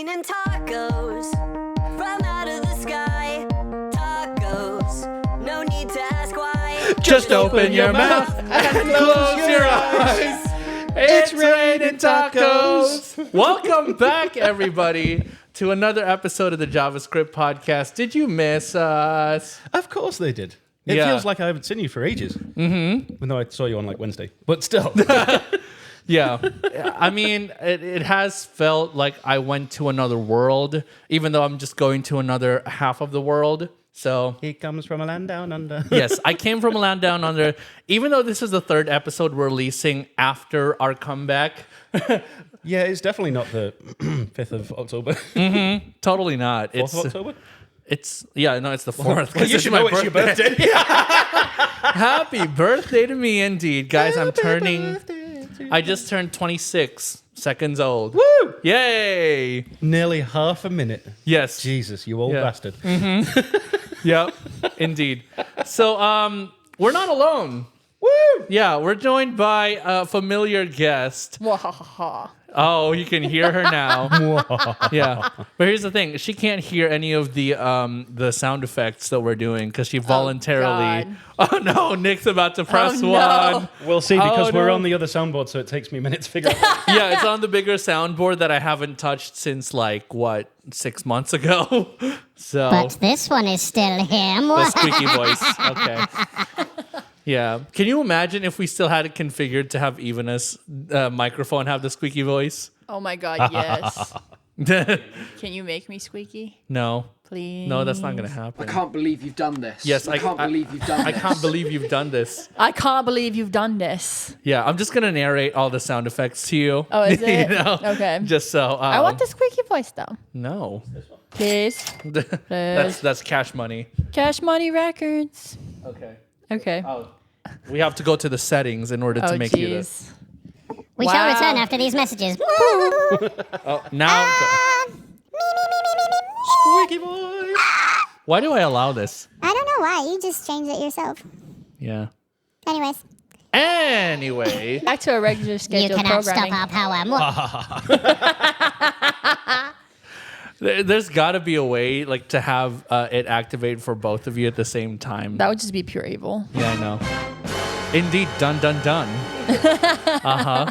raining tacos from out of the sky. Tacos, no need to ask why. Just open your mouth and close your eyes. It's raining tacos. Welcome back, everybody, to another episode of the JavaScript podcast. Did you miss us? Of course they did. It feels like I haven't seen you for ages. Mm-hmm. Even though I saw you on like Wednesday. But still. Yeah. I mean, it has felt like I went to another world, even though I'm just going to another half of the world. So He comes from a land down under. yes, I came from a land down under. Even though this is the third episode we're releasing after our comeback. Yeah, it's definitely not the 5th of October. Mm-hmm. Totally not. 4th of October? It's the 4th. Well, you should know it's your birthday. Happy birthday to me, indeed, guys. I just turned 26 seconds old. Woo! Yay! Nearly half a minute. Yes. Jesus, you old bastard. Yep. Indeed. So, we're not alone. Woo! Yeah, we're joined by a familiar guest. Oh, you can hear her now. Yeah, but here's the thing: she can't hear any of the sound effects that we're doing because she voluntarily. Oh no, Nick's about to press one. We'll see because we're on the other soundboard, so it takes me a minute to figure out. Yeah, it's on the bigger soundboard that I haven't touched since 6 months ago. So, but this one is still him. the squeaky voice. Okay. Yeah. Can you imagine if we still had it configured to have Ivana's microphone have the squeaky voice? Oh my God, yes. Can you make me squeaky? No. Please. No, that's not going to happen. I can't believe you've done this. Yes, I can't believe you've done this. I can't believe you've done this. I can't believe you've done this. Yeah, I'm just going to narrate all the sound effects to you. Oh, is it? Okay. Just so. I want the squeaky voice, though. No. Please. That's Cash Money. Cash Money Records. Okay. Okay. Oh, we have to go to the settings in order to make you this. We shall return after these messages. Oh, now. Squeaky voice. Why do I allow this? I don't know why. You just changed it yourself. Yeah. Anyways. Anyway. Back to a regular schedule You cannot programming. stop our power. There's got to be a way to have it activate for both of you at the same time. That would just be pure evil. Yeah, I know. Indeed. Dun, dun, dun. Uh-huh.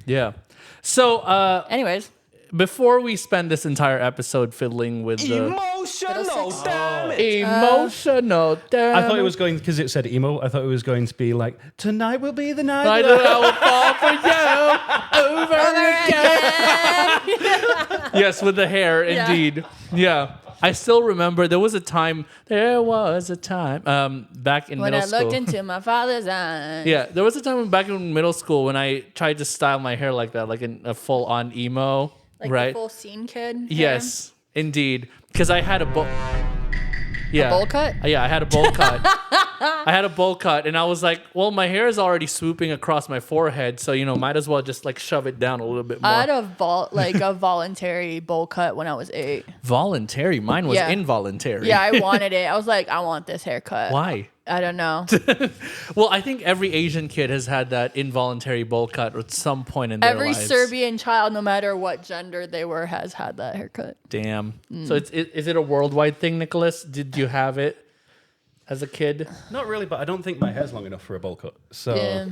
Yeah. So, Anyways. before we spend this entire episode fiddling with the... Emotional, damn it. Emotional, damn I thought it was going, because it said emo, I thought it was going to be like, tonight will be the night. I know I will fall for you over again. Yes, with the hair, indeed. Yeah. I still remember there was a time back in When middle I school. looked into my father's eyes. Yeah, there was a time back in middle school when I tried to style my hair like that, like in a full-on emo, Like right? the full scene kid. hair. Yes, indeed. Because I had a bowl. Yeah. bowl cut? Yeah, I had a bowl cut. I had a bowl cut, and I was like, well, my hair is already swooping across my forehead, so, might as well just, shove it down a little bit more. I had a voluntary bowl cut when I was 8. Voluntary? Mine was Yeah. involuntary. Yeah, I wanted it. I was like, I want this haircut. Why? I don't know. Well, I think every Asian kid has had that involuntary bowl cut at some point in their Every lives. Serbian child, no matter what gender they were, has had that haircut. Damn. So is it a worldwide thing, Nicholas? Did you have it as a kid? Not really, but I don't think my hair's long enough for a bowl cut. So, Yeah.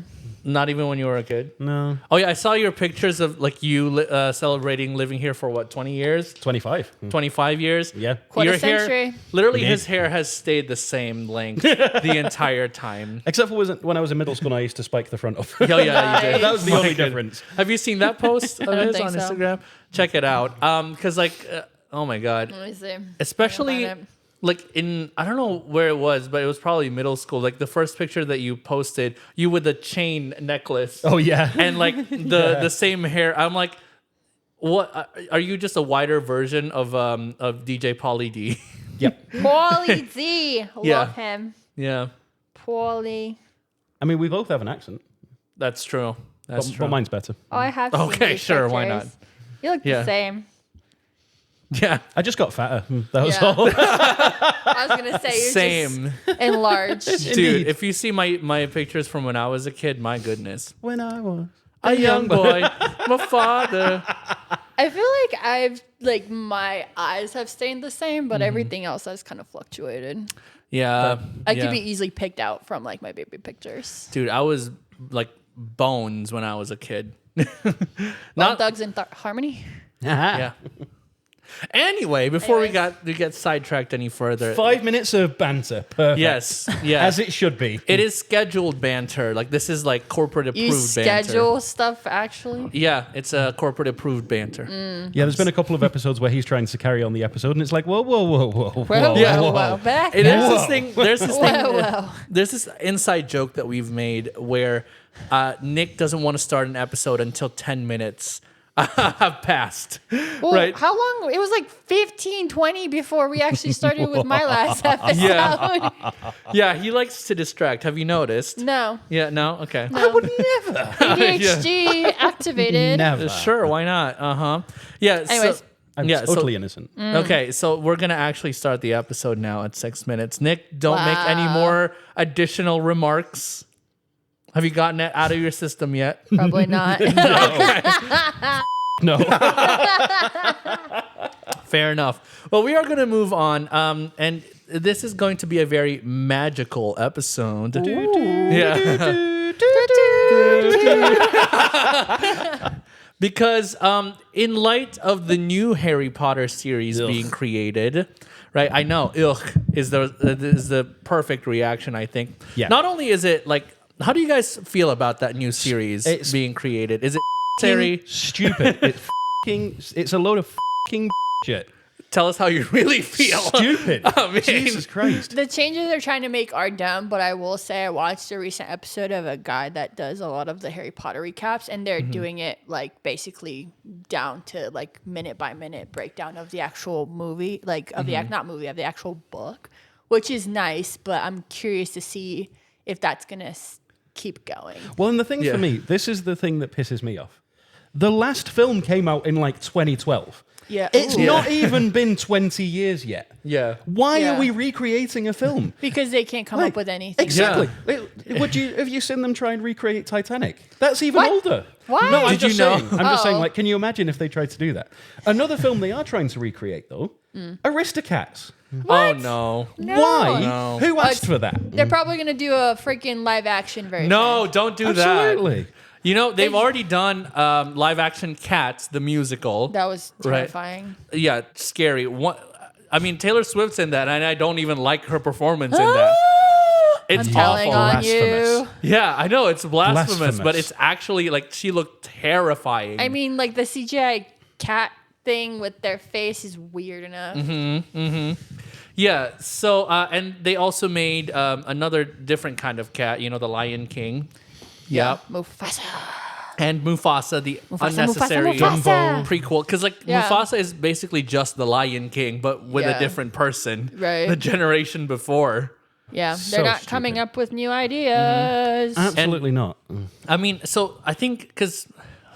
Not even when you were a kid? no. Oh, yeah, I saw your pictures of you celebrating living here for 20 years? 25. 25 years? Yeah. Quite Your a century. hair, literally Yeah. his hair has stayed the same length the entire time. Except for when I was in middle school and I used to spike the front off. Oh, yeah, you did. That was the My only goodness. difference. Have you seen that post of don't his think on so. Instagram? Check it out. Because, oh my God. Let me see. Especially Find it. I don't know where it was, but it was probably middle school. The first picture that you posted, you with a chain necklace. Oh, yeah. And the same hair. I'm like, what? Are you just a wider version of DJ Pauly D? Yep. Pauly D. Love Yeah. him. Yeah, Pauly. I mean, we both have an accent, that's true. That's but true. mine's better. Oh, I have seen Okay, these sure, why not? pictures. You look Yeah. the same. Yeah, I just got fatter. That was Yeah. all. I was going to say you're same. just enlarged. Dude, Indeed. if you see my pictures from when I was a kid, my goodness. When I was A young boy, my father I feel like my eyes have stayed the same, but everything else has kind of fluctuated. Yeah. I could be easily picked out from like my baby pictures. Dude, I was like Bones when I was a kid. Not Thugs in Harmony. Yeah. Anyway, before we get sidetracked any further. 5 minutes of banter. Perfect. Yes. Yeah. As it should be. It is scheduled banter. Like this is like corporate approved You banter. schedule stuff actually. Yeah, it's a corporate approved banter. Yeah, there's been a couple of episodes where he's trying to carry on the episode, and it's like, whoa. Well, back. There's this thing. Well. There's this inside joke that we've made where Nick doesn't want to start an episode until 10 minutes have passed. Well, right? how long? It was like 15, 20 before we actually started with my last episode. Yeah, he likes to distract. Have you noticed? No. Yeah, no? Okay. I would never. ADHD activated. Never. Sure, why not? Uh-huh. Yeah, Anyways. I'm totally innocent. Okay, so we're going to actually start the episode now at 6 minutes. Nick, don't make any more additional remarks. Have you gotten it out of your system yet? Probably not. No. Fair enough. Well, we are going to move on, and this is going to be a very magical episode. Yeah. Because in light of the new Harry Potter series being created, right? I know, is the perfect reaction, I think. Yeah. Not only is it like, how do you guys feel about that new series being created? Is it necessary? Stupid. It's a load of shit. Tell us how you really feel. Stupid. I mean, Jesus Christ. The changes they're trying to make are dumb, but I will say I watched a recent episode of a guy that does a lot of the Harry Potter recaps, and they're doing it like basically down to like minute by minute breakdown of the actual movie, like of the of the actual book, which is nice. But I'm curious to see if that's gonna keep going. Well, and the thing for me, this is the thing that pisses me off. The last film came out in like 2012. Yeah, It's not even been 20 years yet. Yeah. Why are we recreating a film? because they can't come up with anything. Exactly. Have you seen them try and recreate Titanic? That's even older. Why? No, I'm Did just you know? saying. I'm just saying, like, can you imagine if they tried to do that? Another film they are trying to recreate, though, Aristocats. Oh, no. Why? No. Who asked for that? They're probably gonna do a freaking live action version. No, don't do that. Absolutely. You know, they've already done live action Cats, the musical. That was terrifying. Yeah, scary. I mean, Taylor Swift's in that, and I don't even like her performance in that. It's I'm telling awful. on you. Yeah, I know it's blasphemous, Blasphemous. but it's actually like she looked terrifying. I mean, like the CGI cat thing with their face is weird enough. Yeah. So, and they also made another different kind of cat. You know, the Lion King. Yeah. Yep. Mufasa. And Mufasa, the unnecessary Mufasa. prequel. Because, like, Yeah. Mufasa is basically just the Lion King, but with a Yeah. different person. Right. The generation before. Yeah, So they're not stupid. coming up with new ideas. Absolutely not. I mean, so I think, because,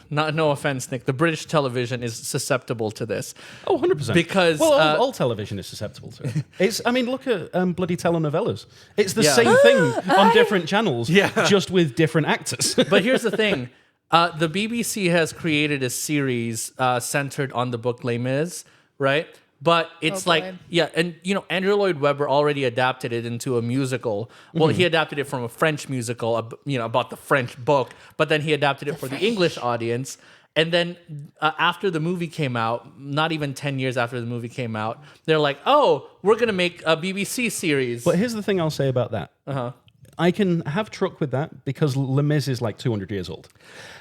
no offense, Nick, the British television is susceptible to this. Oh, 100%. Because, well, all television is susceptible to it. I mean, look at bloody telenovelas. It's the Yeah. same thing on different channels, Yeah. just with different actors. But here's the thing. The BBC has created a series centered on the book Les Mis, right? But it's boy. and you know, Andrew Lloyd Webber already adapted it into a musical. Well, he adapted it from a French musical, about the French book, but then he adapted it for the English audience. And then after the movie came out, not even 10 years after the movie came out, they're like, oh, we're going to make a BBC series. But here's the thing I'll say about that. I can have truck with that because Les Mis is like 200 years old.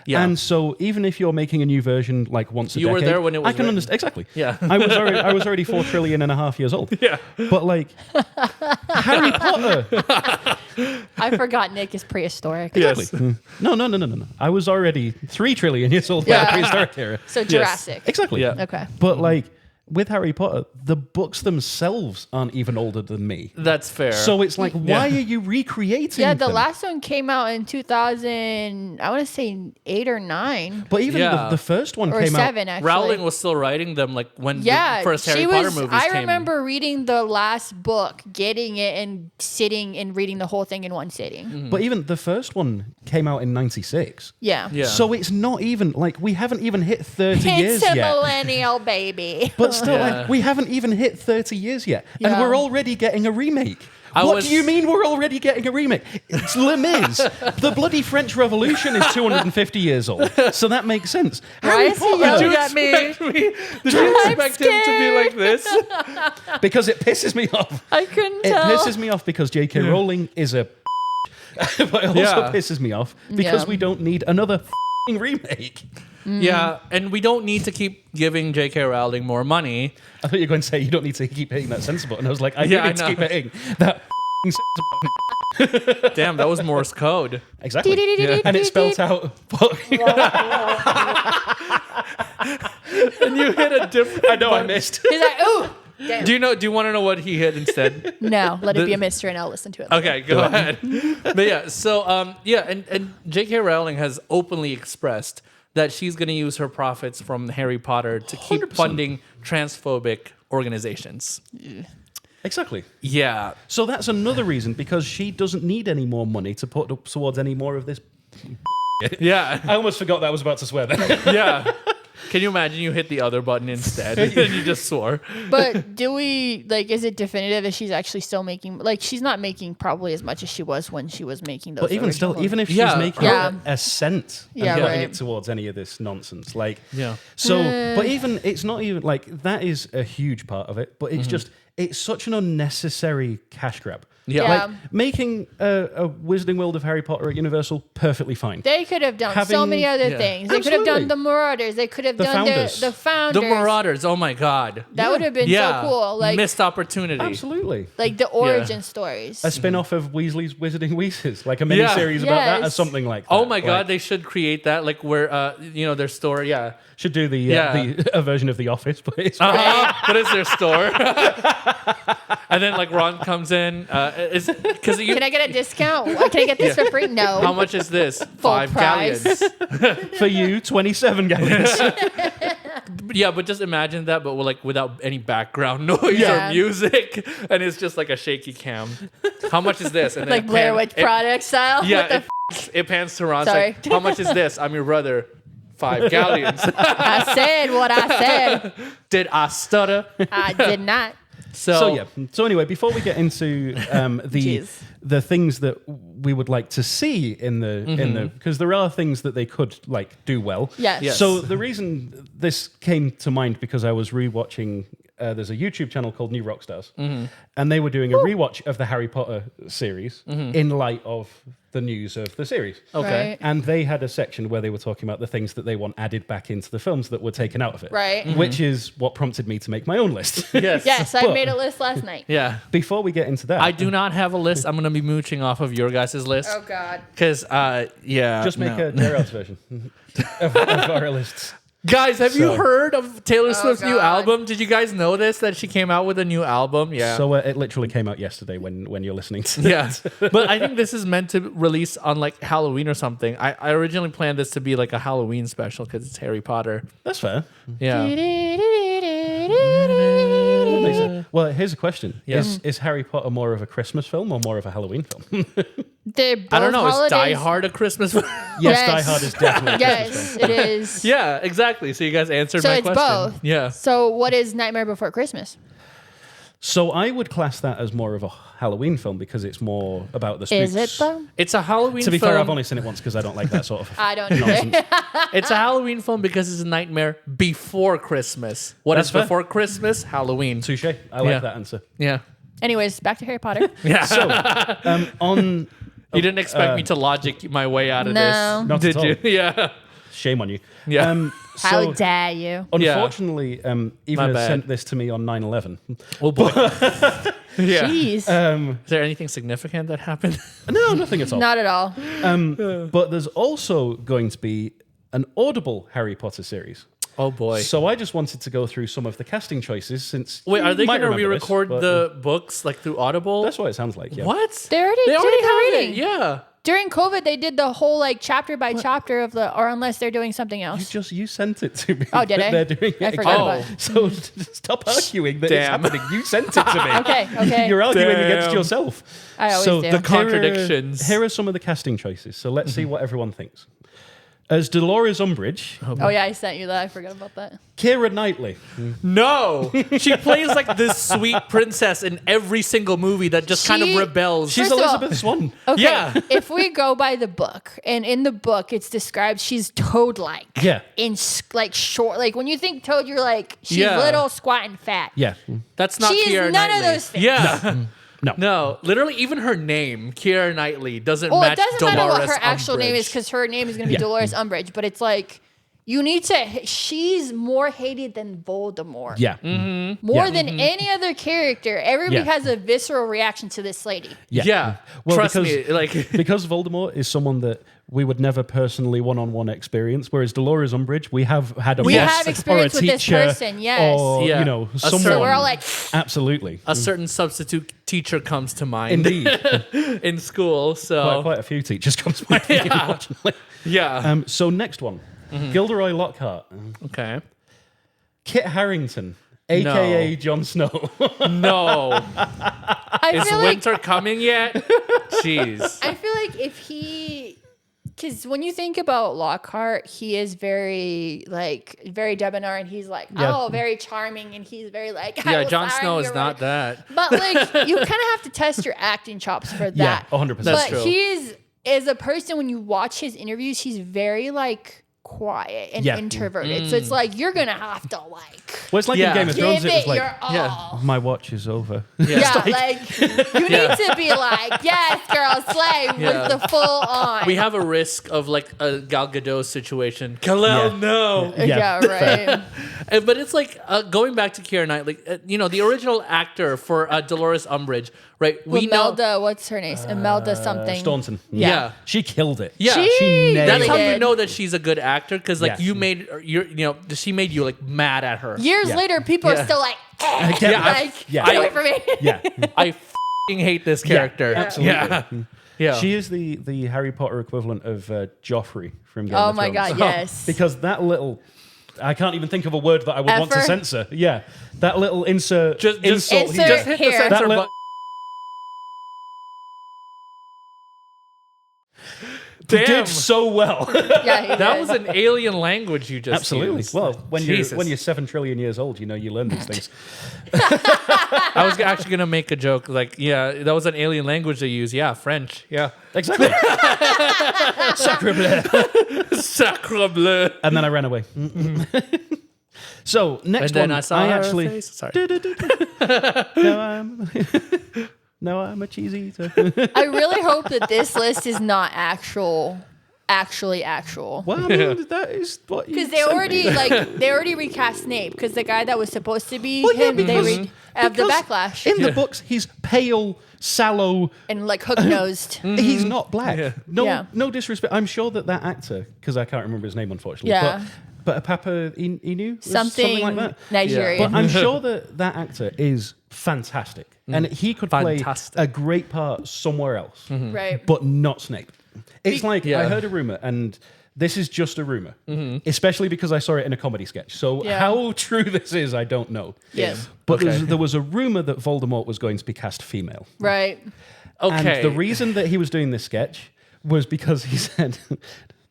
Yeah. And so even if you're making a new version like once a You decade, were there when it was I can written. understand. Exactly. Yeah. I was already 4 trillion and a half years old. Yeah. But like Harry Potter. I forgot Nick is prehistoric. Yes. No. I was already 3 trillion years old by Yeah. the prehistoric era. So Jurassic. Exactly. Yeah. Okay. But like with Harry Potter, the books themselves aren't even older than me. That's fair. So it's like, why are you recreating Yeah, the them? last one came out in 2000, I want to say 8 or 9. But even Yeah. the first one Or came 7, out. actually. Rowling was still writing them like when Yeah, the first Harry she Potter was. movies I came. remember reading the last book, getting it, and sitting and reading the whole thing in one sitting. But even the first one came out in 96. Yeah. Yeah. So it's not even like we haven't even hit 30 years It's a yet. millennial baby. But still, Yeah. like, we haven't even hit 30 years yet. And Yeah. we're already getting a remake. I What was- do you mean we're already getting a remake? It's Les Mis. The bloody French Revolution is 250 years old. So that makes sense. Harry is he Potter, yelling Did you at me? expect me? Did you expect him to be like this? because it pisses me off. I couldn't It tell. pisses me off because J.K. Rowling is a but it also Yeah. pisses me off because Yeah. we don't need another remake. Yeah, and we don't need to keep giving J.K. Rowling more money. I thought you were going to say you don't need to keep hitting that censor button. I was like, I Yeah, I need to know. keep hitting that censor button. Damn, that was Morse code. Exactly. And it spelled out. And you hit a different. I know I missed. He's like, ooh. Damn. Do you want to know what he hit instead? No, let it be a mystery and I'll listen to it. Okay, go ahead. But yeah, so and J.K. Rowling has openly expressed that she's going to use her profits from Harry Potter to keep 100%. funding transphobic organizations. Exactly. Yeah. So that's another reason because she doesn't need any more money to put up towards any more of this. Yeah. I almost forgot that I was about to swear there. Yeah. Can you imagine you hit the other button instead and you just swore? But do we, like, is it definitive that she's actually still making, like, she's not making probably as much as she was when she was making those But even still, original even if she's Yeah. making Yeah. a cent and Yeah, putting right. it towards any of this nonsense, like, Yeah. so, but even it's not even like that is a huge part of it, but it's just it's such an unnecessary cash grab. Yeah. Yeah. Like making a Wizarding World of Harry Potter at Universal, perfectly fine. They could have done so Having- many other Yeah. things. They could have Absolutely. done the Marauders. They could have The done Founders. the Founders. The Marauders. Oh my God. That would have been Yeah. so cool. Like, missed opportunity. Absolutely. like the origin stories. A spin-off of Weasley's Wizarding Wheezes, like a mini series about that or Yes. something like that. Oh my God, Like, they should create that, like where their store. Yeah. should do Yeah. a version of The Office, but it's What is their store? And then like Ron comes in, because Can I get a discount? Can I get this for free? No. how much is this? Full 5 price. galleons. for you, 27 galleons. Yeah, but just imagine that, but like without any background noise Yeah. or music, and it's just like a shaky cam. How much is this? And then Like it Blair pan- Witch it- Project style? Yeah, What it pans to Ron. It's Sorry. like, how much is this? I'm your brother. 5 galleons. I said what I said. Did I stutter? I did not. So yeah. So anyway, before we get into Jeez. the things that we would like to see in the because there are things that they could like do well. Yes. Yes. So the reason this came to mind because I was rewatching. There's a YouTube channel called New Rockstars, and they were doing a rewatch of the Harry Potter series in light of the news of the series. Okay. Right. And they had a section where they were talking about the things that they want added back into the films that were taken out of it. Right. Which is what prompted me to make my own list. Yes. Yes, I But- made a list last night. Yeah. Before we get into that, I do not have a list. I'm going to be mooching off of your guys' list. Oh, God. Because, just make no. a Gerard's version of our lists. Guys, have you So- heard of Taylor Swift's new God. album? Did you guys know this? That she came out with a new album? Yeah. So it literally came out yesterday when you're listening to yeah. this. But I think this is meant to release on like Halloween or something. I originally planned this to be like a Halloween special because it's Harry Potter. That's fair. Yeah. Well, here's a question. Yeah. Is Harry Potter more of a Christmas film or more of a Halloween film? They're both I don't know. Is Die holidays. Hard a Christmas? Yes, Yes. Die Hard is definitely a Christmas Yes, it is. yeah, exactly. So you guys answered So my it's question. both. Yeah. So what is Nightmare Before Christmas? So I would class that as more of a Halloween film because it's more about the spooks. Is it though? It's a Halloween To be film. fair, I've only seen it once because I don't like that sort of I don't nonsense. either. It's a Halloween film because it's a nightmare before Christmas. What That's is fair. before Christmas? Halloween. Touche. I like Yeah. that answer. Yeah. Anyways, back to Harry Potter. Yeah. So on You didn't expect me to logic my way out of No. this, Not did at you? all. Yeah. shame on you. Yeah. How So dare you? unfortunately, My Ivana bad. sent this to me on 9/11. Oh boy. yeah. Jeez. Is there anything significant that happened? No, nothing at all. Not at all. But there's also going to be an Audible Harry Potter series. Oh boy. So I just wanted to go through some of the casting choices since. Wait, are they you might going to remember this, re-record but- the books like through Audible? That's what it sounds like. Yeah. What? They already did the have reading. it. Yeah. During COVID, they did the whole like chapter by chapter of the, or unless they're doing something else. You sent it to me. Oh, did but I? They're doing I it forgot again. about it. So stop arguing that it's Damn. happening. You sent it to me. Okay. You're arguing against Damn. yourself. I always so do. the The contradictions. Here are some of the casting choices. So let's see what everyone thinks. As Dolores Umbridge, Oh yeah, I sent you that. I forgot about that. Keira Knightley. No. She plays like this sweet princess in every single movie that just kind of She- rebels. She's First of all- Elizabeth Swann. Okay. Yeah. If we go by the book, and in the book it's described she's toad-like. Yeah. Like short. Like when you think toad, you're like she's Yeah. little, squat, and fat. Yeah. That's not She is Keira none of Knightley. those things. Yeah. No. No, literally, even her name, Keira Knightley, doesn't Well, match it doesn't Dolores matter what her actual name is Umbridge. because her name is going to be Yeah. Dolores Umbridge. But it's like you need to. She's more hated than Voldemort. Yeah. More Yeah. than any other character. Everybody Yeah. has a visceral reaction to this lady. Yeah. Well, Trust because, me, like because Voldemort is someone that we would never personally one-on-one experience, whereas Dolores Umbridge, we have had a We boss have or a experience with this teacher person, yes. or Yeah. someone. So So we're all like, Absolutely. a certain substitute teacher comes to mind Indeed. in school. So quite a few teachers come to mind, unfortunately. yeah. So next one, Gilderoy Lockhart, Okay. Kit Harington, a.k.a. Jon Snow. No. I Is feel like winter coming yet? Jeez. I feel like if he, because when you think about Lockhart, he is very debonair, and he's like, Yeah. oh, very charming, and he's very like, I Yeah, will Jon sign Snow is your not word. that. But like, you kind of have to test your acting chops for that. Yeah, 100%. That's But true. he's as a person, when you watch his interviews, he's very like quiet and Yeah. introverted. So it's like you're gonna have to like Well, it's like Yeah. in Game of Thrones, give it was it like, your all. Yeah. my watch is over. Yeah, like you need to be like, yes, girl, slay Yeah. with the full on. We have a risk of like a Gal Gadot situation. Kal-El, Yeah. no. yeah, right. But it's like going back to Keira Knightley, the original actor for Dolores Umbridge, right? We know. Imelda, what's her name? Imelda something. Staunton. Yeah. She killed it. Yeah. She nailed That's it. how you did. know that she's a good actor because like Yeah. you made she made you like mad at her. Years Yeah. later, people Yeah. are still like, Yeah, like, yeah. get away from me. Yeah. I f***ing hate this character. absolutely. Yeah. Yeah. She is the Harry Potter equivalent of Joffrey from Game Oh of my Thrones. god, yes. Because that little, I can't even think of a word that I would want to Effer. censor. Yeah, that little insult he Insert does. hit the here. censor That little- button. Damn. did so well. Yeah, he That did. was an alien language you just Absolutely. used. Well, when Jesus. you're 7 trillion years old, you learn these things. I was actually gonna make a joke like, yeah, that was an alien language they use. Yeah, French. Yeah. Exactly. Sacre bleu. Sacre bleu. And then I ran away. So next And then one, I saw her actually. face. Sorry. No, I'm a cheese eater. I really hope that this list is not actually actual. Well, I mean, that is what you Because they already recast Snape because the guy that was supposed to be Well, yeah, him, because- of the because backlash In the books, he's pale, sallow. and like hook nosed. He's not black. Yeah. No, Yeah. disrespect. I'm sure that actor, because I can't remember his name, unfortunately. Yeah. But Papa Inu, Something like that. Nigerian. But I'm sure that actor is fantastic, and he could Fantastic. play a great part somewhere else, Right. but not Snape. It's like Yeah. I heard a rumor, and this is just a rumor, especially because I saw it in a comedy sketch. So Yeah. how true this is, I don't know. Yes. But Okay. there was a rumor that Voldemort was going to be cast female. Right. Okay. And the reason that he was doing this sketch was because he said,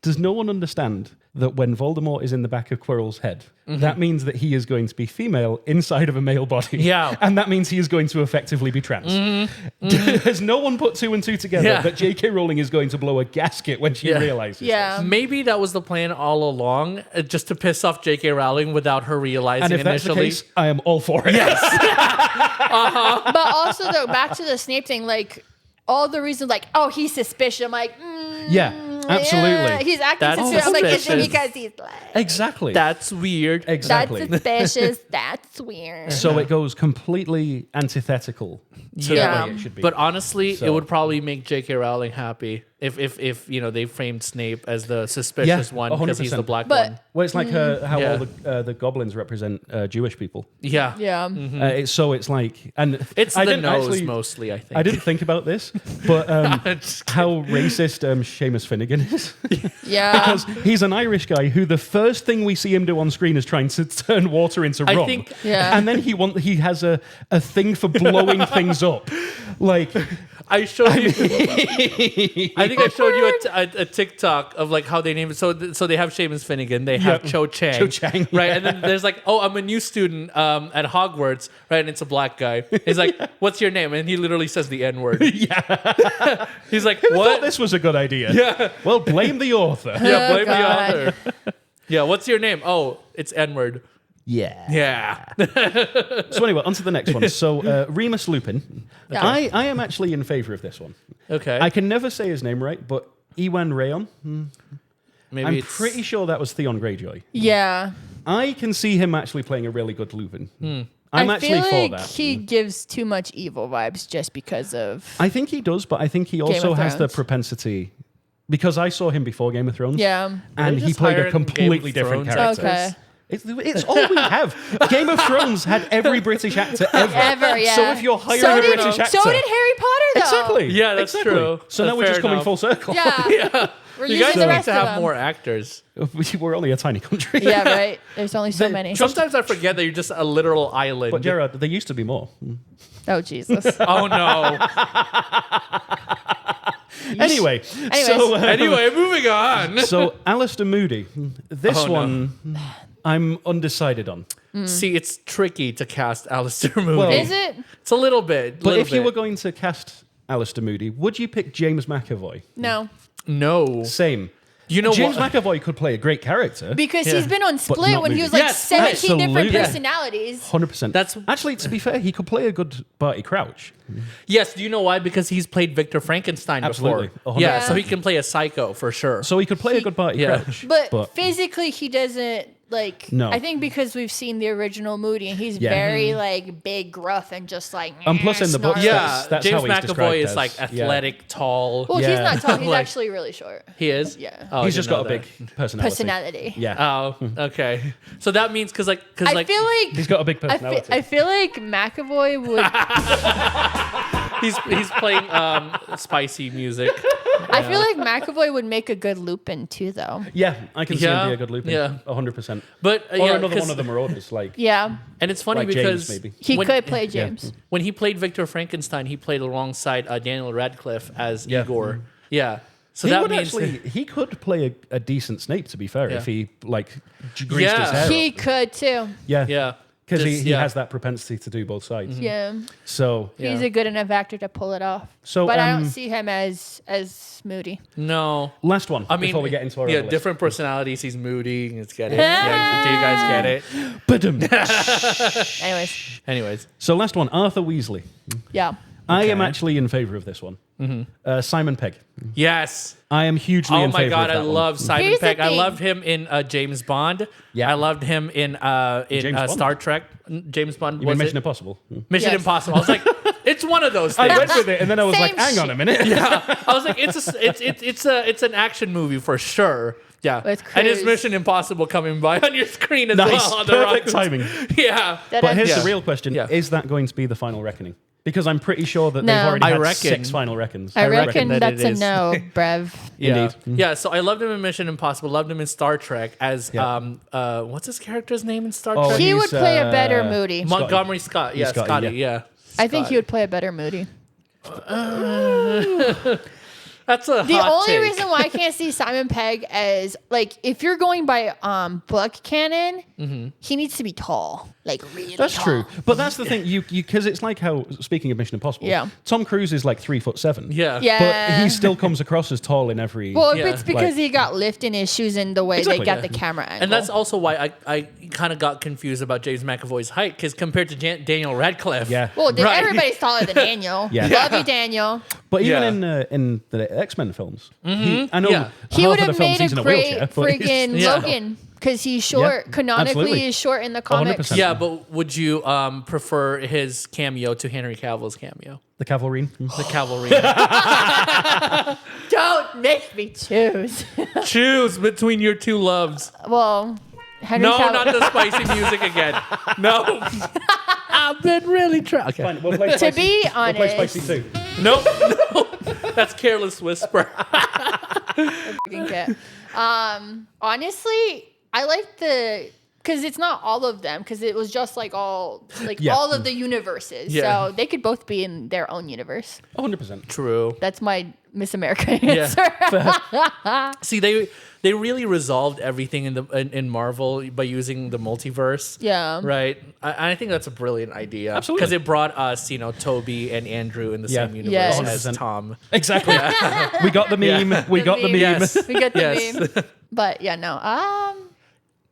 does no one understand that when Voldemort is in the back of Quirrell's head, that means that he is going to be female inside of a male body. Yeah. And that means he is going to effectively be trans. Has no one put 2 and 2 together Yeah. that J.K. Rowling is going to blow a gasket when she Yeah. realizes Yeah. Maybe that was the plan all along, just to piss off J.K. Rowling without her realizing And if that's the initially. case, I am all for it. Yes. But also though, back to the Snape thing, like all the reasons, like, oh, he's suspicious. I'm like, Yeah, absolutely. yeah, he's acting That's suspicious. I'm like, is it suspicious. because he's like, Exactly. That's weird. exactly. that's suspicious. That's weird. So it goes completely antithetical to Yeah. the way it should be. But honestly, So- it would probably make J.K. Rowling happy If they framed Snape as the suspicious one because he's the 100%. black But- one. Well, it's like how Yeah. all the goblins represent Jewish people. Yeah. Yeah. It's like, and It's I the didn't nose actually, mostly, I think. I didn't think about this, but Just how racist Seamus Finnegan is. Yeah. Because he's an Irish guy who the first thing we see him do on screen is trying to turn water into I rum. think- Yeah. And then he has a thing for blowing things up. Like, I showed you. I think I showed you a TikTok of like how they name it. So they have Seamus Finnegan, they have Yep. Cho Chang, Cho Chang, right? yeah. And then there's like, oh, I'm a new student at Hogwarts, right? And it's a black guy. He's like, what's your name? And he literally says the N word. yeah. He's like, Who thought what? this was a good idea? Yeah. Well, blame the author. Yeah, blame God. the author. Yeah, what's your name? Oh, it's N word. Yeah. Yeah. So anyway, on to the next one. So Remus Lupin. Yeah. I am actually in favor of this one. Okay. I can never say his name right, but Iwan Rayon. Maybe I'm it's pretty sure that was Theon Greyjoy. Yeah. I can see him actually playing a really good Lupin. Hmm. I'm I actually feel for like that. he gives too much evil vibes just because of. I think he does, but I think he also of has the Thrones. propensity, because I saw him before Game of Thrones. Yeah. And They he just played a hired Game completely of different Thrones character. Okay. It's all we have. Game of Thrones had every British actor ever. Ever, yeah. So if you're hiring so a did, British actor, So did Harry Potter, though. exactly. Yeah, that's exactly. true. So now we're Fair just coming enough. full circle. Yeah. We're You using guys the need rest to of have them. more actors. We're only a tiny country. Yeah, right. There's only so The- many. Sometimes I forget that you're just a literal island. But Gerard, there used to be more. Oh, Jesus. Oh no. Anyway, Anyways. so Anyway, moving on. so Alistair Moody. This Oh, no. one, I'm undecided on. See, it's tricky to cast Alistair Moody. Well, Is it? It's a little bit. But if you were going to cast Alistair Moody, would you pick James McAvoy? No. no, Same. you know James what? McAvoy could play a great character. Because Yeah. he's been on Split not when he Moody. was like Yes, 17 different absolutely. personalities. 100%. That's- actually, to be fair, he could play a good Barty Crouch. Yes, do you know why? Because he's played Victor Frankenstein Absolutely. before. 100%. Yeah, so he can play a psycho for sure. So he could play a good Barty Yeah. Crouch. But physically, he doesn't like. No. I think because we've seen the original Moody, and he's Yeah. very like big, gruff, and just like. And plus in the books, snarly. yeah, that's James how he's McAvoy described is as. like Yeah. athletic, tall. Well, he's Yeah. not tall. He's Like- actually really short. He is. Yeah. Oh, I He's didn't just got a know big that. personality. Personality. Yeah. Oh, okay. So that means because I like feel like. He's got a big personality. I feel like McAvoy would. he's playing spicy music. I feel like McAvoy would make a good Lupin too, though. Yeah, I can see Yeah. him be a good Lupin. Yeah. 100%. But Or yeah, another 'cause- one of the Marauders, like Yeah, and it's funny like James, because maybe. he when- could play James. When he played Victor Frankenstein, he played alongside Daniel Radcliffe as Yeah. Igor. Yeah. So he that would means actually he could play a decent Snape, to be fair, Yeah. if he like greased his Yeah. hair. He up. could too. Yeah. yeah. Because he Just- yeah. has that propensity to do both sides. Yeah, So he's Yeah. a good enough actor to pull it off. So, but I don't um, see him as Moody. No. last one I mean, before we get into our yeah, other list. different personalities. He's moody. Let's get it. Yeah, do you guys get it? Ba-dum. Anyways, Anyways, So last one, Arthur Weasley. yeah. I am actually in favor of this one. Simon Pegg. yes. I am hugely Oh in my favor god, of I that one. love Simon Here's the Pegg. I thing. loved him in James Bond. Yeah. I loved him in James Bond? Star Trek. James Bond. You mean Was Mission it? Impossible? Mission Yes. Impossible. I was like, it's one of those I things. went with it, and then I was Same like, hang on a minute. I was like, it's an action movie for sure. Yeah, With and it's Cruise. Mission Impossible coming by on your screen as Nice, well. on the perfect rockets. timing. Yeah, But here's Yeah. the real question: Yeah. Is that going to be the final reckoning? Because I'm pretty sure that No. they've already I had reckon- 6 final reckons. I reckon reckon that that's it a is. no, Brev. Yeah. Indeed. Yeah, so I loved him in Mission Impossible, loved him in Star Trek as Yeah. what's his character's name in Star Oh, Trek? He would He's, play a better Moody. Montgomery Scott. Yeah, Scotty, Scotty, yeah. yeah. I think Scott. he would play a better Moody. That's a The hot only take. reason why I can't see Simon Pegg as like if you're going by book canon, he needs to be tall, like really That's tall. true, but that's the thing. You because it's like how, speaking of Mission Impossible, Yeah. Tom Cruise is like 3'7". Yeah. Yeah. but he still comes across as tall in every. Well, Yeah. it's because Like- he got lift in his shoes and the way Exactly, they got yeah. the camera angle. And that's also why I kind of got confused about James McAvoy's height because compared to Daniel Radcliffe, Yeah. Well, Right. everybody's taller than Daniel. Yeah. Love you, Daniel. But even Yeah. in the X-Men films, I know Yeah. He half would of the have films made he's a in a great wheelchair. but he's- friggin' Yeah. Logan because he's short. Yeah, Canonically, absolutely. he's short in the comics. 100%. yeah. But would you prefer his cameo to Henry Cavill's cameo? The Cavalry. The cavalry. Don't make me choose. Choose between your two loves. Well, Henry No, Cavill. not the spicy music again. No. I've been really trying. Okay. Fine, we'll play To Spicy. be We'll play honest, Spicy too. No. That's Careless Whisper. freaking kid. Honestly, I like because it's not all of them because it was just like all Yeah. all of the universes. Yeah. So they could both be in their own universe. 100%. True. That's my Miss America Yeah. answer. See, they really resolved everything in Marvel by using the multiverse. Yeah. Right. I think that's a brilliant idea. Absolutely. Because it brought us, Toby and Andrew in the Yeah. same universe Yes. as 100%. Tom. Exactly. We got the meme. We got the meme. Yes. We get the Yes. meme. But yeah, no.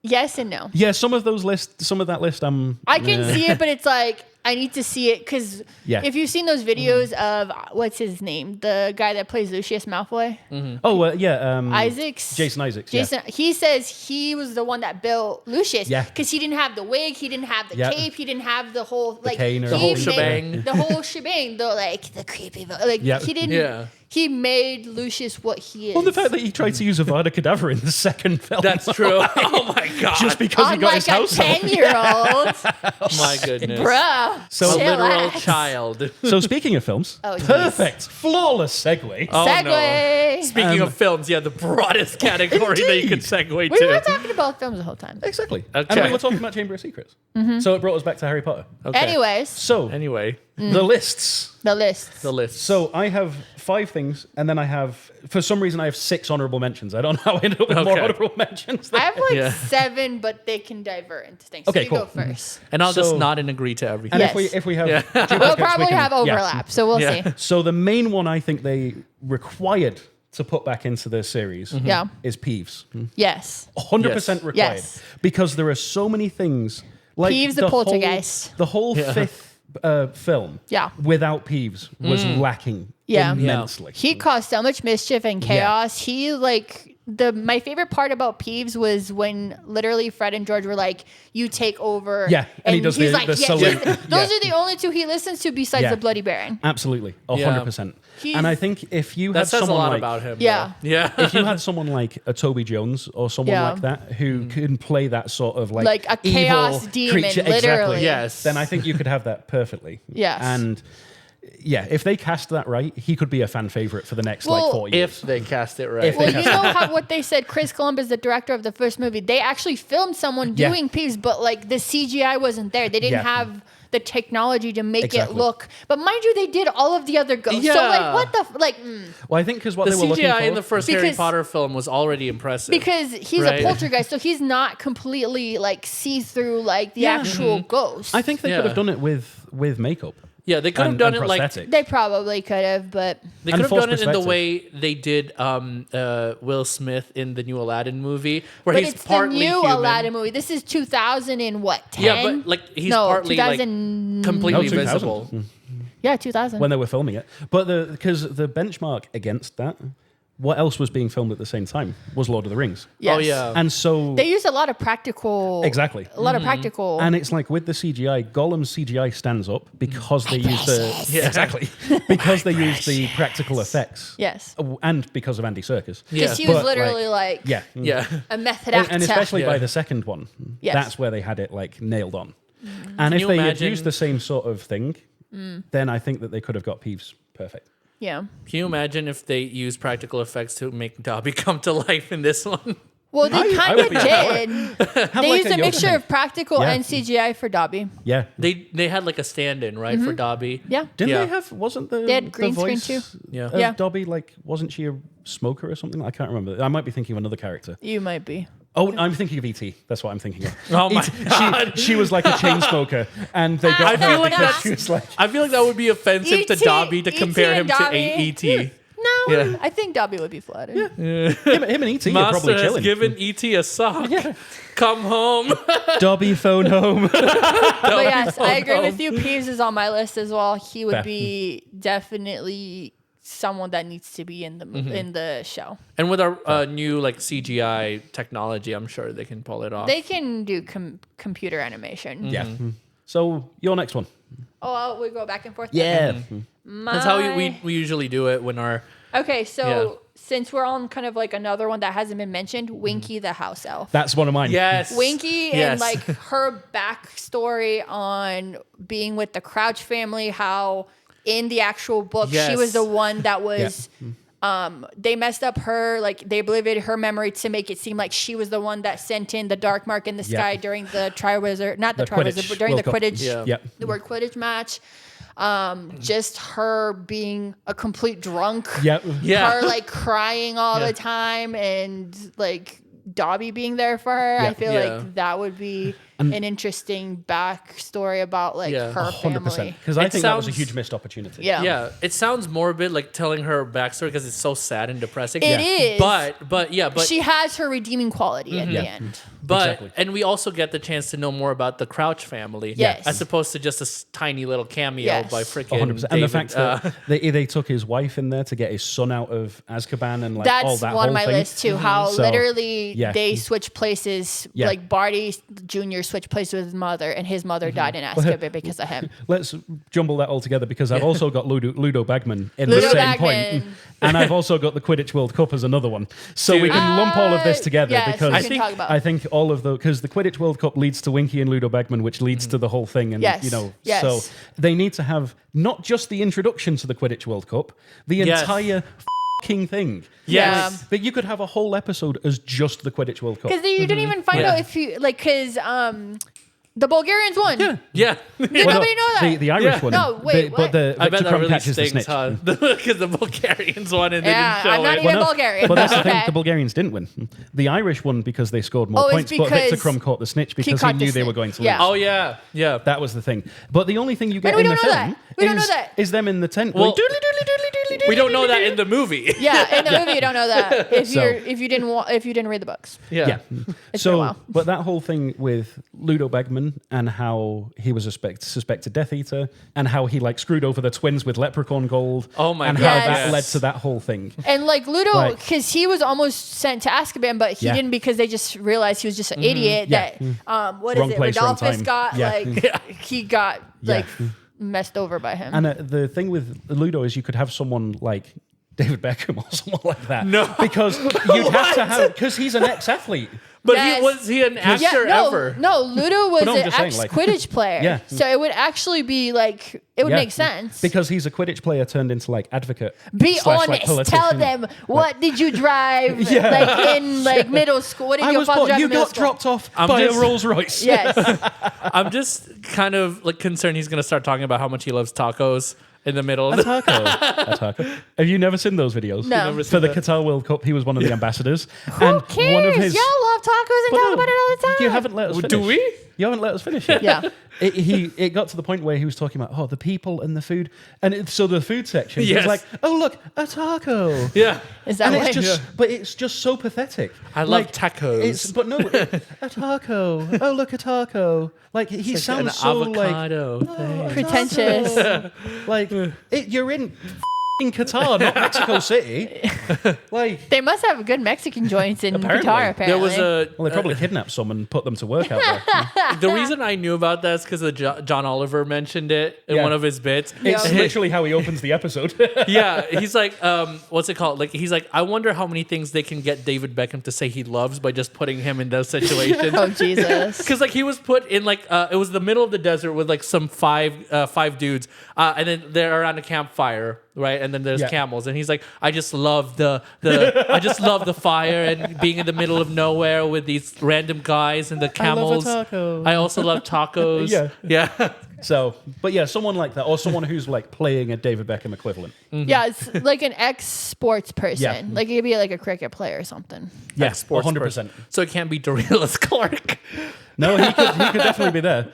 Yes and no. Yeah, some of that list, I can see it, but it's like I need to see it because Yeah. if you've seen those videos of what's his name, the guy that plays Lucius Malfoy, Oh, yeah. Isaacs, Jason Isaacs. Yeah. Jason, he says he was the one that built Lucius Yeah. because he didn't have the wig, he didn't have the Yeah. cape, he didn't have the whole cane or he The whole made- shebang. the whole shebang, the creepy Yeah. he didn't. Yeah. He made Lucius what he is. Well, the fact that he tried to use Avada Kedavra in the second film. That's true. Oh my God. Just because he got Unlike his a house out. 10-year-old, my goodness. bruh. So- A chill literal ass. child. So speaking of films, Oh, jeez. perfect, flawless segue. Oh, no. Segue. Speaking of films, yeah, the broadest category that you can Indeed. segue We to. were talking about films the whole time. Exactly. Okay. And we were talking about Chamber of Secrets. So it brought us back to Harry Potter. Okay. Anyways, So Anyway, the lists. the list. the list. So I have 5 things, and then I have, for some reason, I have 6 honorable mentions. I don't know how I ended up with more Okay. honorable mentions. I have like Yeah. 7, but they can divert into things. Okay, so you cool. go first. And I'll just So- nod and agree to everything. And Yes. if we have, Yeah. We'll duplicates, we probably can- have yeah. overlap, so we'll Yeah. see. So the main one I think they required to put back into the series Yeah. is Peeves. Yes. 100% required. Yes. Because there are so many things like Peeves the poltergeist. The whole 5th film Yeah. without Peeves was lacking Yeah. immensely. He caused so much mischief and chaos. He my favorite part about Peeves was when literally Fred and George were like, "You take over." Yeah, and he does he's the- like, the "Yeah, salute." yes." Those Yeah. are the only 2 he listens to besides Yeah. the Bloody Baron. Absolutely, Yeah. 100%. And I think if you That had says a someone lot like, about him. Yeah. though. Yeah. if you had someone like a Toby Jones or someone Yeah. like that who can play that sort of Like a evil chaos demon, creature, literally. exactly, Yes. then I think you could have that perfectly. Yes. And yeah, if they cast that right, he could be a fan favorite for the next Well, 40 years. if they cast it right. If Well, they you know what they said? Chris Columbus, the director of the first movie, they actually filmed someone Yeah. doing Peeves, but the CGI wasn't there. They didn't Yeah. have the technology to make Exactly. it look. But mind you, they did all of the other ghosts. So Yeah. what the Well, I think because what the they were looking for CGI in the first Harry Because- Potter film was already impressive. because he's Right. a poltergeist, so he's not completely see through the actual ghost. I think they could Yeah. have done it with makeup. yeah, they could have and- done and it like prosthetics. they probably could have, but they and could have false done it in the perspective. way they did Will Smith in the new Aladdin movie, where but he's it's the partly new human. Aladdin movie. This is 2000 and what 10? Yeah, but he's no, partly 2000. completely No, 2000. visible. Yeah, 2000. when they were filming it. But because the benchmark against that, what else was being filmed at the same time was Lord of the Rings. Yes. Oh yeah. And so They used a lot of practical. Exactly. A lot of practical. and it's like with the CGI, Gollum's CGI stands up because they use the Yeah. exactly because they use the practical effects. yes. And because of Andy Serkis. Yeah. Because he was But, literally Yeah. yeah. a method actor. And especially by Yeah. the second one, Yes. that's where they had it nailed on. And if you they had imagine- used the same sort of thing, then I think that they could have got Peeves perfect. yeah. Can you imagine if they used practical effects to make Dobby come to life in this one? Well, they I kind would of be down did. Have They like used a Yoda mixture thing. of practical Yeah. and CGI for Dobby. Yeah. They had like a stand-in, right, for Dobby. Yeah. Didn't Yeah. they have? Wasn't the They had the green screen voice too. Yeah. of Yeah. Dobby wasn't she a smoker or something? I can't remember. I might be thinking of another character. You might be. Oh, I'm thinking of E.T. That's what I'm thinking of. Oh my God. She was like a chain smoker, and they got I her feel like because that's- she was like. I feel like that would be offensive to E.T. Dobby to compare E.T. him and to Dobby. E.T. No, Yeah. I think Dobby would be flattered. Him and E.T. are Master probably has chilling. given E.T. a sock. Come home. Dobby, phone home. But yes, I agree with you. Peeves is on my list as well. He would be definitely someone that needs to be in the in the show. And with our new like CGI technology, I'm sure they can pull it off. They can do computer animation. Yeah. So your next one. Oh, we go back and forth. Yeah. That's how we usually do it when our Okay, so Yeah. since we're on kind of like another one that hasn't been mentioned, Winky the house elf. That's one of mine. yes Winky yes. and like her backstory on being with the Crouch family, how in the actual book she Yes. was the one that was they messed up her, like they obliterated her memory to make it seem like she was the one that sent in the dark mark in the sky during the Triwizard, not the Triwizard, Quidditch but during the World Cup. Quidditch, Yeah. Yep. the word Quidditch match. Just her being a complete drunk. Yep. Yeah. Her like crying all the time and like Dobby being there for her. I feel Yeah. like that would be an interesting backstory about like Yeah. her 100%. family. Because I It think that was a sounds- huge missed opportunity. Yeah. Yeah, it sounds morbid, like telling her backstory because it's so sad and depressing. It is. But She has her redeeming quality at the end. But Exactly. and we also get the chance to know more about the Crouch family, Yes. as opposed to just a tiny little cameo Yes. by freaking 100%. And the fact that they took his wife in there to get his son out of Azkaban and like all That's that one whole of my thing. lists too. How So, literally yeah. they switch places. Yeah. Like Barty Jr. switched places with his mother, and his mother died in Azkaban because of him. Let's jumble that all together because I've also got Ludo Bagman in Ludo the same Bagman. point. And I've also got the Quidditch World Cup as another one. So we can lump all of this together yes, because we can talk about. I think all of the, because the Quidditch World Cup leads to Winky and Ludo Bagman, which leads to the whole thing. And, Yes, you know, yes. so they need to have not just the introduction to the Quidditch World Cup, the Yes. entire fucking thing. Yes. Like, that you could have a whole episode as just the Quidditch World Cup. Because you didn't even find Yeah. out if you like because the Bulgarians won. Yeah. yeah. Did nobody know that? The Irish Yeah. one. No, wait, But what? the I bet Victor that Crumb really catches the stings, snitch. huh? Because the Bulgarians won and they Yeah, didn't show I'm not it. even no, Bulgarian. But that's the thing, Okay. the Bulgarians didn't win. The Irish won because they scored more Oh, it's points, but Victor because Crumb caught the snitch because he caught the knew they snitch. were going to Yeah. lose. Oh yeah, yeah. That was the thing. But the only thing you get we in the don't know film that. We don't know is, that. is them in the tent Well, going, doodly, doodly, doodly, doodly, we don't know doodly, that doodly. in the movie. Yeah, in the movie you don't know that if So- if you didn't read the books. Yeah. Yeah. It's been a So, while. but that whole thing with Ludo Bagman and how he was a suspected Death Eater and how he like screwed over the twins with leprechaun gold. Oh my and God. how Yes. that led to that whole thing. And like Ludo, Like- because he was almost sent to Azkaban, but he Yeah. didn't because they just realized he was just an idiot. Yeah. That what Wrong is it? place, wrong Rodolphus time. got Yeah. like he got Yeah. like messed over by him. And the thing with Ludo is you could have someone like David Beckham or someone like that. No. Because you'd have to have, because he's an ex-athlete. But Yes. was he an actor no, ever? no, Ludo was no, I'm an just saying, ex like- Quidditch player. Yeah. So it would actually be like it would Yeah. make sense. Because he's a Quidditch player turned into like advocate. Be / like, honest. politician. Tell them what did you drive Yeah. like in like middle school? What did I your was father born, drive you in middle got school? dropped off I'm by just- a Rolls Royce. Yes. I'm just kind of like concerned he's gonna start talking about how much he loves tacos in the middle of A the taco. A taco. Have you never seen those videos? No. Never For seen the that. Qatar World Cup, he was one of the ambassadors. Who and cares? one of his Y'all love tacos and But talk no, about it all the time. You haven't let us finish. Do we? You haven't let us finish it. Yeah. It got to the point where he was talking about the people and the food, and so the food section. He Yes. was like, oh look, a taco. Yeah. Is that And why? it's just, but it's just so pathetic. I love Like, tacos. But no, a taco. Oh look, a taco. Like he An sounds so avocado. thing. Pretentious. like you're in f***ing Qatar, not Mexico City. Like They must have good Mexican joints in Apparently. Qatar, apparently. There was a well, they probably kidnapped some and put them to work out there. the reason I knew about that is because John Oliver mentioned it in Yeah. one of his bits. It's And literally how he opens the episode. yeah, he's like, what's it called? Like, he's like, I wonder how many things they can get David Beckham to say he loves by just putting him in those situations. Oh Jesus. Because like he was put in like it was the middle of the desert with like some five dudes, and then they're around a campfire, right? And then there's Yeah. camels, and he's like, I just love the I just love the fire and being in the middle of nowhere with these random guys and the camels. taco. I also love tacos. Yeah. yeah. So, but yeah, someone like that, or someone who's like playing a David Beckham equivalent. Yeah, it's like an ex-sports person. Yeah. Like it could be like a cricket player or something. Yeah, Sports 100%. person. So it can't be Dorelis Clark. No, he could definitely be there.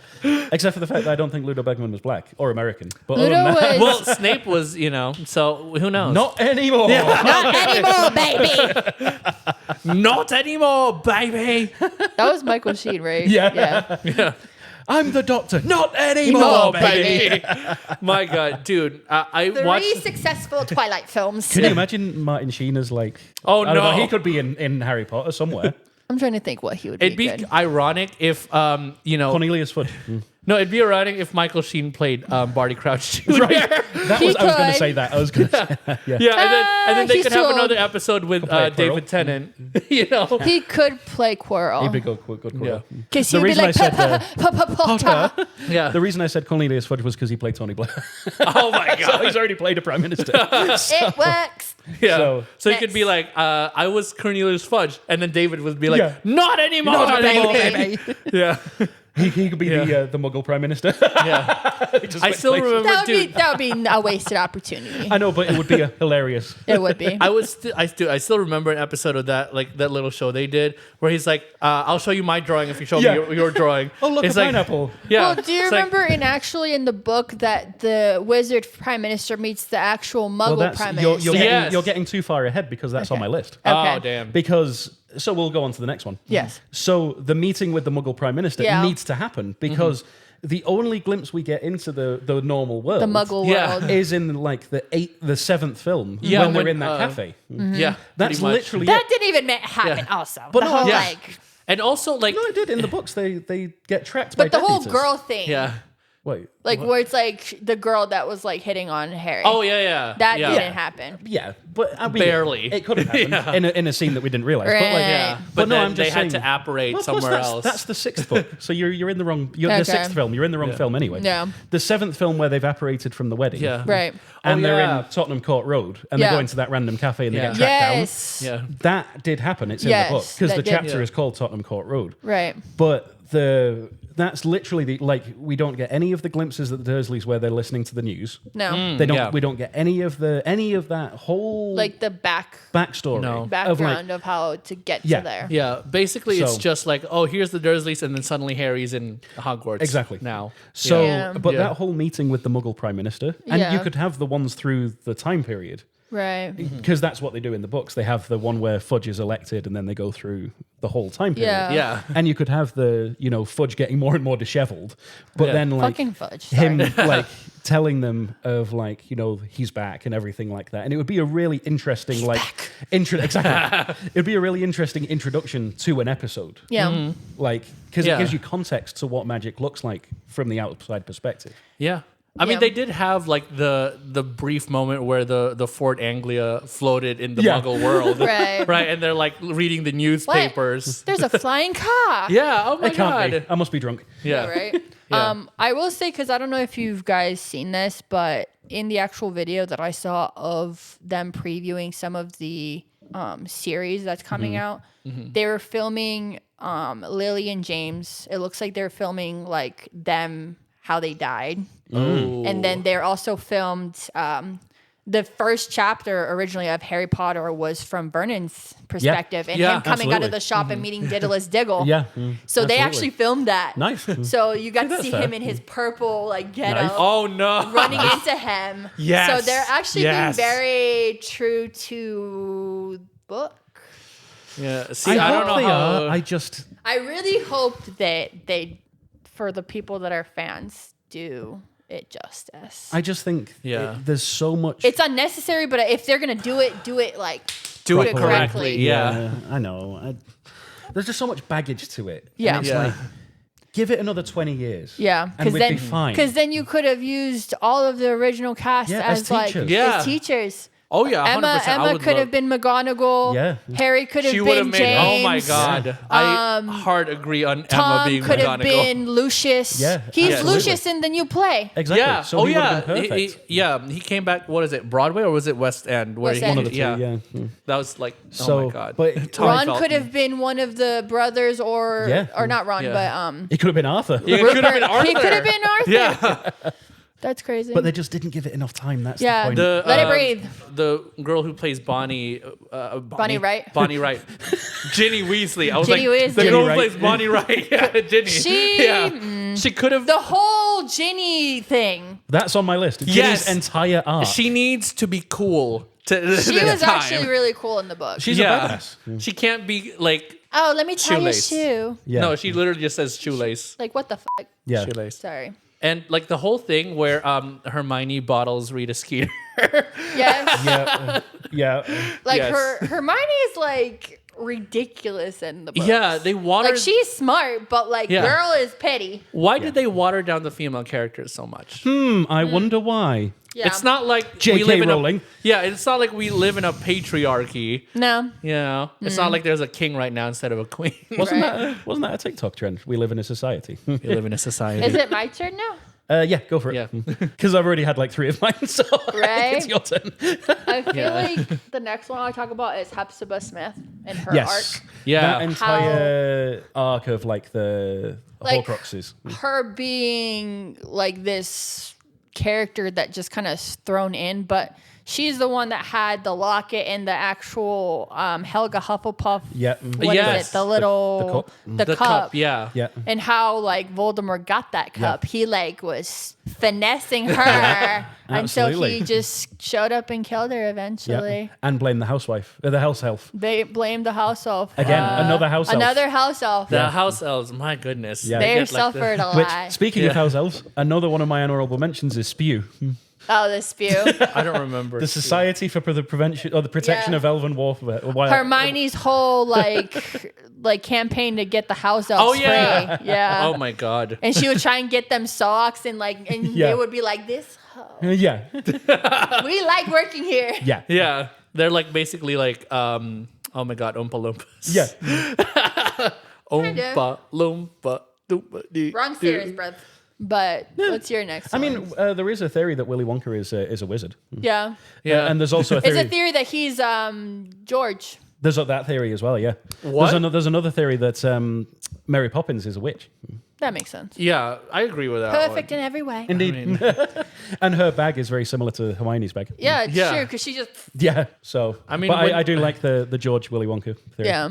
Except for the fact that I don't think Ludo Beckman was black or American. But Ludo other than that, was Well, Snape was, so who knows? not anymore. not anymore, baby. Not anymore, baby. That was Michael Sheen, right? Yeah. Yeah. I'm the Doctor. Not anymore, baby. My God, dude. I 3 watched. successful Twilight films. Can you imagine Martin Sheen as like? Oh, I don't know, no. he could be in Harry Potter somewhere. I'm trying to think what he would It'd be be good. ironic if, Cornelius Fudge. no, it'd be ironic if Michael Sheen played Barty Crouch Jr. Right. I was going to could. say that. I was going to say that. Yeah. Yeah, and then they he's could too have old. another episode with play Quirrell. David Tennant. He could play Quirrell. He'd be good. Yeah. Because The he'd be reason like, I said Potter. Yeah. the reason I said Cornelius Fudge was because he played Tony Blair. Oh my So God. he's already played a prime minister. It works. Yeah. So he Next. could be like, I was Cornelius Fudge, and then David would be like, Yeah. not anymore, Not anymore, baby. Yeah. He could be the Muggle prime minister. Yeah. He just I went still places. remember, dude. That would be a wasted opportunity. I know, but it would be hilarious. It would be. I still remember an episode of that little show they did where he's like, I'll show you my drawing if you show Yeah. me your drawing. Oh, look, It's a like, pineapple. Yeah. Well, do you It's like- remember in the book that the wizard prime minister meets the actual Muggle prime minister? Yes. You're getting too far ahead because that's on my list. Okay. Oh damn. Because so we'll go on to the next one. Yes. So the meeting with the Muggle prime minister Yeah. needs to happen because the only glimpse we get into the normal world, The Muggle Yeah. world. is in like the seventh film Yeah, when they're when, in that cafe. Yeah. That's pretty much. literally That it. didn't even happen. Yeah. Also, But the no, whole yeah. like, And also like No, it did in the books. They get tracked by but the whole Death Eaters. girl thing. yeah. Wait. Like where it's like the girl that was like hitting on Harry. Oh yeah. that yeah. didn't happen. Yeah, but I mean, Barely. It could have happened Yeah. in a scene that we didn't realize. But like, Right. Yeah. But But no, then I'm they just had saying- to apparate Well, plus somewhere that's, else. That's the sixth book, so you're in the wrong. You're Okay. the sixth film. You're in the wrong film anyway. Yeah. The seventh film where they've apparated from the wedding. Yeah. Right. And Oh, they're yeah. in Tottenham Court Road, and Yeah. they go into that random cafe and they Yeah. get tracked Yes. Yeah. down. That did happen. It's in Yes, the book because that the did. chapter Yeah. is called Tottenham Court Road. Right. But that's literally we don't get any of the glimpses of the Dursleys where they're listening to the news. No. They don't. Yeah. We don't get any of that whole Like the backstory. No. of, background of how to get Yeah. to there. Yeah, basically it's So- just like, oh, here's the Dursleys, and then suddenly Harry's in Hogwarts. Exactly. Now. So, Yeah. but Yeah. that whole meeting with the Muggle Prime Minister, and Yeah. you could have the ones through the time period, Right. because that's what they do in the books. They have the one where Fudge is elected, and then they go through the whole time period. Yeah. Yeah. And you could have the Fudge getting more and more dishevelled, but Yeah. then like Fucking Fudge. Sorry. him like telling them of like he's back and everything like that, and it would be a really interesting exactly. It'd be a really interesting introduction to an episode. Yeah. Like, because Yeah. it gives you context to what magic looks like from the outside perspective. Yeah. I mean, Yeah. they did have like the brief moment where the Fort Anglia floated in the Yeah. Muggle world, Right. Right, and they're like reading the What? newspapers. There's a flying car. Yeah. Oh my I can't god. be. I must be drunk. Yeah. Right. Yeah. I will say, because I don't know if you guys seen this, but in the actual video that I saw of them previewing some of the series that's coming out, they were filming Lily and James. It looks like they're filming like them how they died, and then they're also filmed. The first chapter originally of Harry Potter was from Vernon's perspective, and Yeah, him coming out absolutely. of the shop and meeting Diddless Diggle. Yeah. So they absolutely. actually filmed that. Nice. So you got to that's see fair. him in his purple like get Nice. up Oh no. running into him. Yes. So they're actually Yes. being very true to book. Yeah. See, I I don't hope know they how. are. I just I really hope that they, for the people that are fans, do it justice. I just think Yeah. there's so much. It's unnecessary, but if they're gonna do it like Do it properly. correctly. Yeah. I know. There's just so much baggage to it. And Yeah. it's Yeah. like, give it another 20 years. Yeah, And we'd then be fine. because then you could have used all of the original cast Yeah, as as like teachers. Yeah. as teachers. Oh yeah, 100%. I Emma would could love- have been McGonagall. Yeah. Harry could have She would have been made. James. Oh my god, I hard agree on Emma Tom being could have McGonagall. been Lucius. Yeah, He's absolutely. Lucius in the new play. Exactly. Yeah. So oh he would yeah. have been perfect. He came back. What is it? Broadway or was it West End? Where West he, End. One of the two, yeah. That was like. So, oh my god. but Tom Ron Felton. could have been one of the brothers, or not Ron, Yeah. but He could have been Arthur. He could have been Arthur. He could have been Arthur. Yeah. That's crazy. But they just didn't give it enough time. That's Yeah. the point. The, Let it breathe. The girl who plays Bonnie, Bonnie Wright. Bonnie Wright, Ginny Weasley. I was Ginny like, Weasley. the girl Ginny who Wright. plays Bonnie Wright. Yeah, Ginny. She could have. The whole Ginny thing. That's on my list. Ginny's Yes. entire arc. She needs to be cool. To She was actually really cool in the book. She's a badass. She can't be like. Oh, let me tie Shoelace. your shoe. Yeah. No, she literally just says shoelace. Like, what the fuck? Yeah. Shoelace. Sorry. And like the whole thing where Hermione bottles Rita Skeeter. Yes. Yeah. Yeah. Like, Yes. Hermione is, like, ridiculous in the book. Yeah, they watered. Like, she's smart, but, like, Yeah. girl is petty. Why did they water down the female characters so much? I wonder why. Yeah. It's not like J.K. we live in Rowling. it's not like we live in a patriarchy. No. You know, it's not like there's a king right now instead of a queen. Wasn't that a TikTok trend? We live in a society. We live in a society. Is it my turn now? Yeah, go for it. Yeah. Because I've already had like 3 of mine, so Right? it's your turn. I feel Yeah. like the next one I talk about is Hepzibah Smith and her Yes. arc. Yeah. That entire arc of like the Like, Horcruxes. Her being like this character that just kind of thrown in, but she's the one that had the locket and the actual Helga Hufflepuff. Yeah. What is Yes. it? The little cup. the cup. Yeah. Yeah. And how like Voldemort got that cup. He like was finessing her until Absolutely. he just showed up and killed her eventually. Yeah. And blame the housewife, the house elf. They blamed the house elf. Again, another house elf. Another house elf. The house elves. My goodness. Yeah. They get, like, suffered a Which, lot. speaking of Yeah. house elves, another one of my honorable mentions is Spew. Oh, the spew. I don't remember. The Society for the Prevention or the Protection Yeah. of Elven Warfare. Hermione's whole like campaign to get the house elves Oh, yeah. free. Yeah. Oh my god. And she would try and get them socks and Yeah. they would be like, this hoe. Yeah. We like working here. Yeah. Yeah. They're like basically like oh my god, Oompa Loompas. Yeah. Oompa Loompa Doompa dee. Wrong series, bruv. But what's your next I one? mean, there is a theory that Willy Wonka is a wizard. Yeah. Yeah. And there's also a It's theory. a theory that he's George. There's that theory as well, yeah. What? There's another theory that Mary Poppins is a witch. That makes sense. Yeah, I agree with that. Perfect in every way. Indeed. And her bag is very similar to Hermione's bag. Yeah, it's Yeah. true, because she just, Yeah. So, I mean, but when- I do like the George Willy Wonka theory. yeah.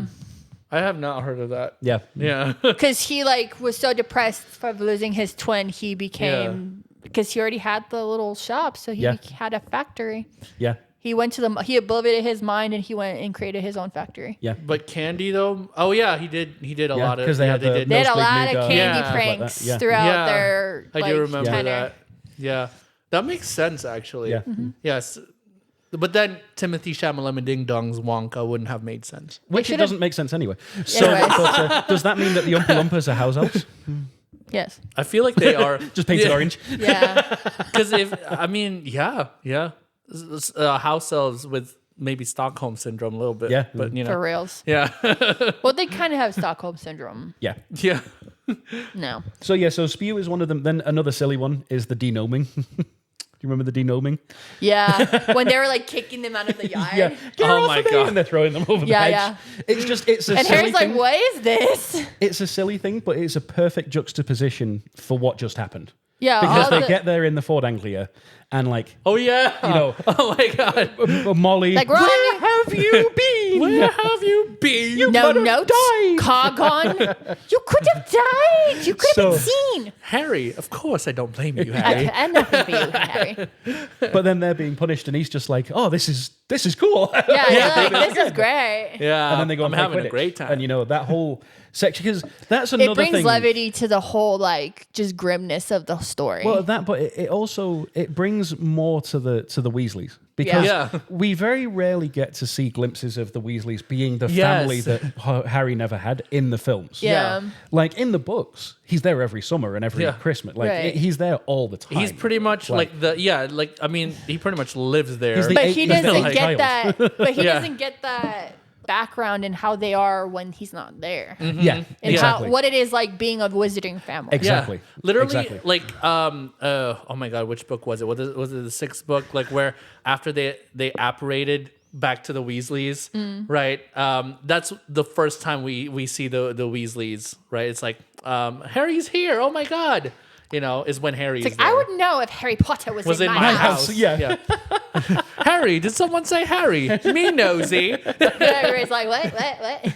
I have not heard of that. Yeah. Yeah. Because he like was so depressed from losing his twin, he became, because he already had the little shop, so he Yeah. had a factory. Yeah. He went to he obliterated his mind and he went and created his own factory. Yeah. But Candy though, oh yeah, he did a Yeah, lot of 'cause they yeah, had they the did. They had a Nosebleed lot of Nougat. candy Yeah. Stuff like pranks that, yeah. throughout Yeah, their I like, do remember tenure. that. Yeah, that makes sense actually. Yeah. Yes, but then Timothy Chalamet and Ding Dong's Wonka wouldn't have made sense. Which it should've- doesn't make sense anyway. So, Anyways. but, does that mean that the Oompa Loompas are house elves? Yes. I feel like they are Just painted orange? Yeah. because if I mean yeah, house elves with maybe Stockholm syndrome a little bit. Yeah. but you For know, reals. yeah, Well, they kind of have Stockholm syndrome. Yeah. yeah. No. So Spew is one of them. Then another silly one is the denoming. Do you remember the denoming? Yeah. When they were like kicking them out of the yard. Yeah. Get Oh off my of me! God. And they're throwing them over Yeah, the yeah. hedge. It's a And silly Harry's like, thing. what is this? It's a silly thing, but it's a perfect juxtaposition for what just happened. Yeah. Because all they the- get there in the Ford Anglia and like, Oh yeah, you know, Oh my god, Molly, Like, Ron, where have you been? where have you been? no could have notes. died. Cogon. You could have died. You could have been So- seen. Harry, of course I don't blame you, Harry. And nothing for you, Harry. But then they're being punished, and he's just like, "Oh, this is cool." Yeah, you're like, this is great. Yeah, And then they go I'm and play having a Quidditch. great time. And you know that whole section, because that's another It brings thing. levity to the whole like just grimness of the story. Well, that, but it also it brings more to the Weasleys Because Yeah. we very rarely get to see glimpses of the Weasleys being the Yes. family that Harry never had in the films. Yeah. Like in the books, he's there every summer and every Christmas. Like Right. he's there all the time. He's pretty much like the I mean, he pretty much lives there. He's the But eight- he he's the doesn't like- get child. that. But he Yeah. doesn't get that background in how they are when he's not there, Yeah, and exactly. what it is like being a wizarding family. Exactly. Yeah, literally, Exactly. like, oh my god, which book was it? Was it the sixth book? Like where after they apparated back to the Weasleys, right? That's the first time we see the Weasleys, right? It's like Harry's here. Oh my god, is when Harry's It's like there. I would know if Harry Potter was in my house. Yeah. Harry, did someone say Harry? Me nosy. Harry's like, what?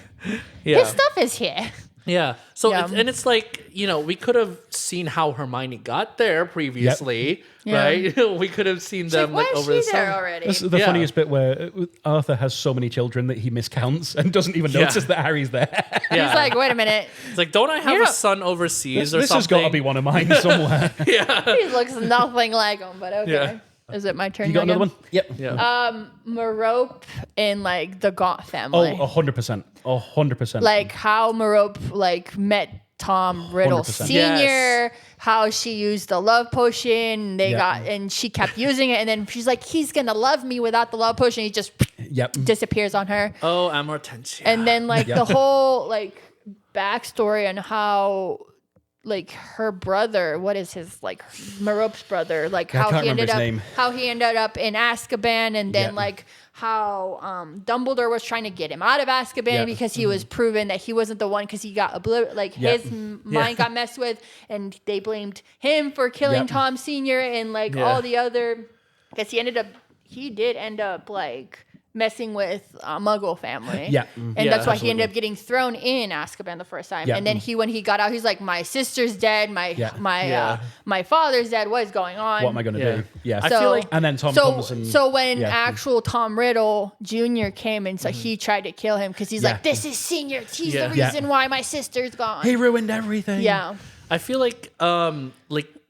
Yeah. His stuff is here. Yeah. So Yeah. it's like, we could have seen how Hermione got there previously, Yeah. right? We could have seen It's them like, why over is the she there summer. already? This is the Yeah. funniest bit where Arthur has so many children that he miscounts and doesn't even notice that Harry's there. Yeah. He's like, wait a minute. It's like, don't I have You're a not- son overseas or This has something? got to be one of mine somewhere. He looks nothing like him, but okay. Yeah. Is it my turn? You got again? another one? Yep. Yeah. Merope in like the Gaunt Oh, family. 100%. 100%. Like how Merope like met Tom Riddle 100%. Senior, Yes. how she used the love potion. They Yeah. got and she kept using it, and then she's like, he's gonna love me without the love potion. He just Yep. disappears on her. Oh, Amortentia. And then like Yeah. the whole like backstory on how like her brother, what is his like Merope's brother, like I how can't he ended remember up his name. how he ended up in Azkaban, and then Yeah. like how Dumbledore was trying to get him out of Azkaban Yeah. because he was proven that he wasn't the one because he got Yeah. his mind got messed with, and they blamed him for killing Yep. Tom Senior and like Yeah. all the other because he did end up like messing with a Muggle family. Yeah. And Yeah, that's why he ended absolutely. up getting thrown in Azkaban the first time. Yeah. And then when he got out, he's like, my sister's dead. Yeah. My father's dead. What is going on? What am I going to Yeah. do? Yeah. I feel like- and then Tom so, comes and... so when yeah. actual Tom Riddle Jr. came in, so he tried to kill him because he's Yeah. like, this is Senior. He's Yeah. the Yeah. reason why my sister's gone. He ruined everything. Yeah. I feel like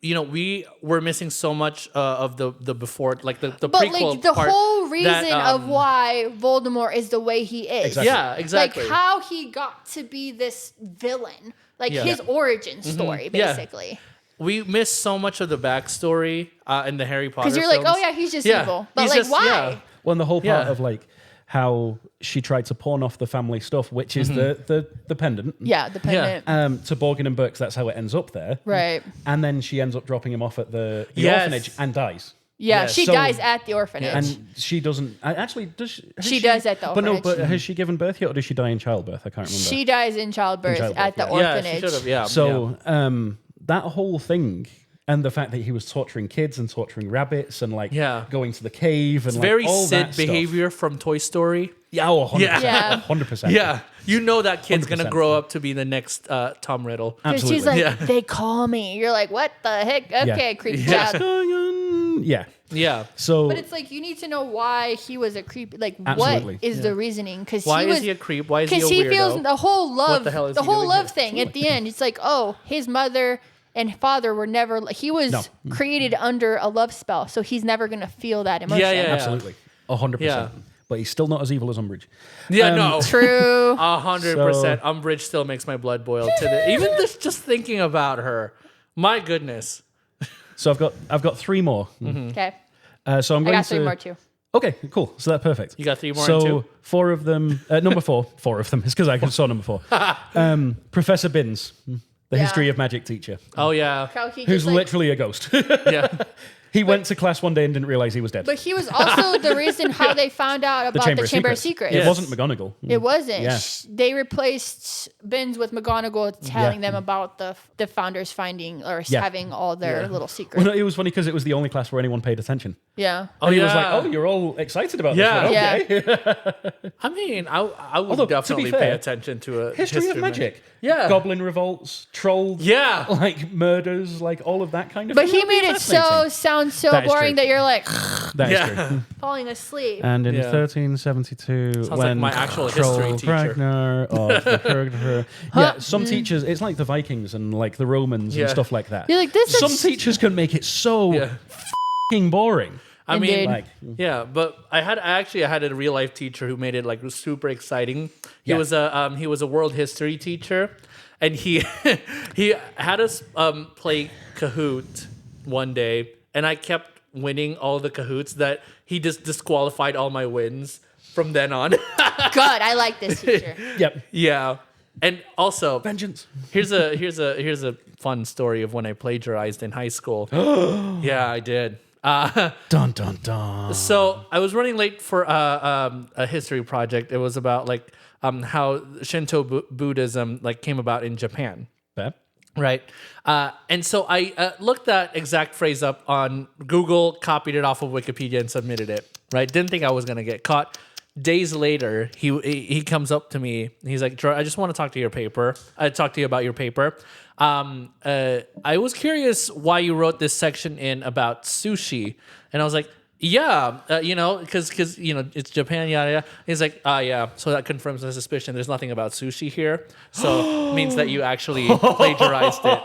we were missing so much of the before, like the But prequel like the part whole reason that, of why Voldemort is the way he is. Exactly. Yeah, exactly. Like how he got to be this villain. Like Yeah. his origin story, Yeah. basically. we missed so much of the backstory in the Harry Potter Because you're like, films. oh yeah, he's just Yeah, evil. But he's like, just- why? yeah. Well, and the whole part Yeah. of like how she tried to pawn off the family stuff, which is the pendant, Yeah, dependent. to Borgin and Burke's. That's how it ends up there. Right. And then she ends up dropping him off at the Yes. orphanage and dies. Yeah, Yes. she So- dies at the orphanage. And she doesn't actually. Does she? has She does at the But no, orphanage. but has she given birth yet, or does she die in childbirth? I can't remember. She dies in childbirth, childbirth, at the yeah. Yeah, orphanage. she should have. Yeah. So that whole thing, and the fact that he was torturing kids and torturing rabbits and like Yeah. going to the cave and it's like very all Sid that stuff. behavior from Toy Story. Yeah, 100%. Yeah. 100%. Yeah, that kid's gonna 100%. grow up to be the next Tom Riddle. Because Absolutely. she's like, Yeah. they call me. You're like, what the heck? Okay, creep Yeah. job. Yeah. Yeah. So But it's like you need to know why he was a creep. Like, Absolutely. what is the reasoning? Because Why he was, is he a creep? Why is he a Because weirdo? he feels the whole love, the hell is the he whole doing love here? thing at the end. It's like, oh, his mother and father were never. He was No. created under a love spell, so he's never gonna feel that emotion. Yeah, yeah. absolutely, 100%. Yeah. But he's still not as evil as Umbridge. Yeah, no. True. 100%. Umbridge still makes my blood boil to the even just thinking about her. My goodness. So I've got three more. Okay, So I'm I going got to. three more too. Okay, cool. So that's perfect. You got three more So and two? four of them. Number four of them. It's because I saw number 4. Professor Binns, the history of magic teacher, Oh yeah. How he who's just, like- literally a ghost. Yeah. He went to class one day and didn't realize he was dead. But he was also the reason how they found out about the Chamber of Secrets. It Yes. wasn't McGonagall. It wasn't. Yeah. They replaced Binns with McGonagall telling Yeah. them about the founders finding or Yeah. having all their little Well, secrets. no, it was funny because it was the only class where anyone paid attention. Yeah. And he was yeah. like, "Oh, you're all excited about Yeah. this? one. Okay." I mean, I would Although, to be definitely pay fair, attention to a History of magic. Yeah. Goblin revolts, trolls. Yeah. Like murders, like all of that kind of. But thing. he made it sound so That is boring true. that you're like That is Yeah. true. falling asleep. And in Yeah. 1372, like when my actual Troll history teacher. Ragnar of the Hurgdr, yeah, some teachers, it's like the Vikings and like the Romans Yeah. and stuff like that. You're like, this Some is- teachers can make it so Yeah. f***ing boring. I mean, Indeed. Like, yeah, but I actually had a real life teacher who made it like super exciting. He Yeah. was a world history teacher, and he he had us play Kahoot one day, and I kept winning all the Kahoots that he just disqualified all my wins from then on. Good. I like this teacher. yep. Yeah, and also Vengeance. here's a fun story of when I plagiarized in high school. Yeah, I did. Dun dun dun. So I was running late for a history project. It was about like how Shinto Buddhism like came about in Japan, Bad. right? And so I looked that exact phrase up on Google, copied it off of Wikipedia, and submitted it. Right? Didn't think I was gonna get caught. Days later, he comes up to me. He's like, "Gerard, I just want to talk to your paper. I talk to you about your paper. I was curious why you wrote this section in about sushi." And I was like, "Yeah, because it's Japan, yada yada." He's like, yeah." So that confirms my suspicion. There's nothing about sushi here, so it means that you actually plagiarized it.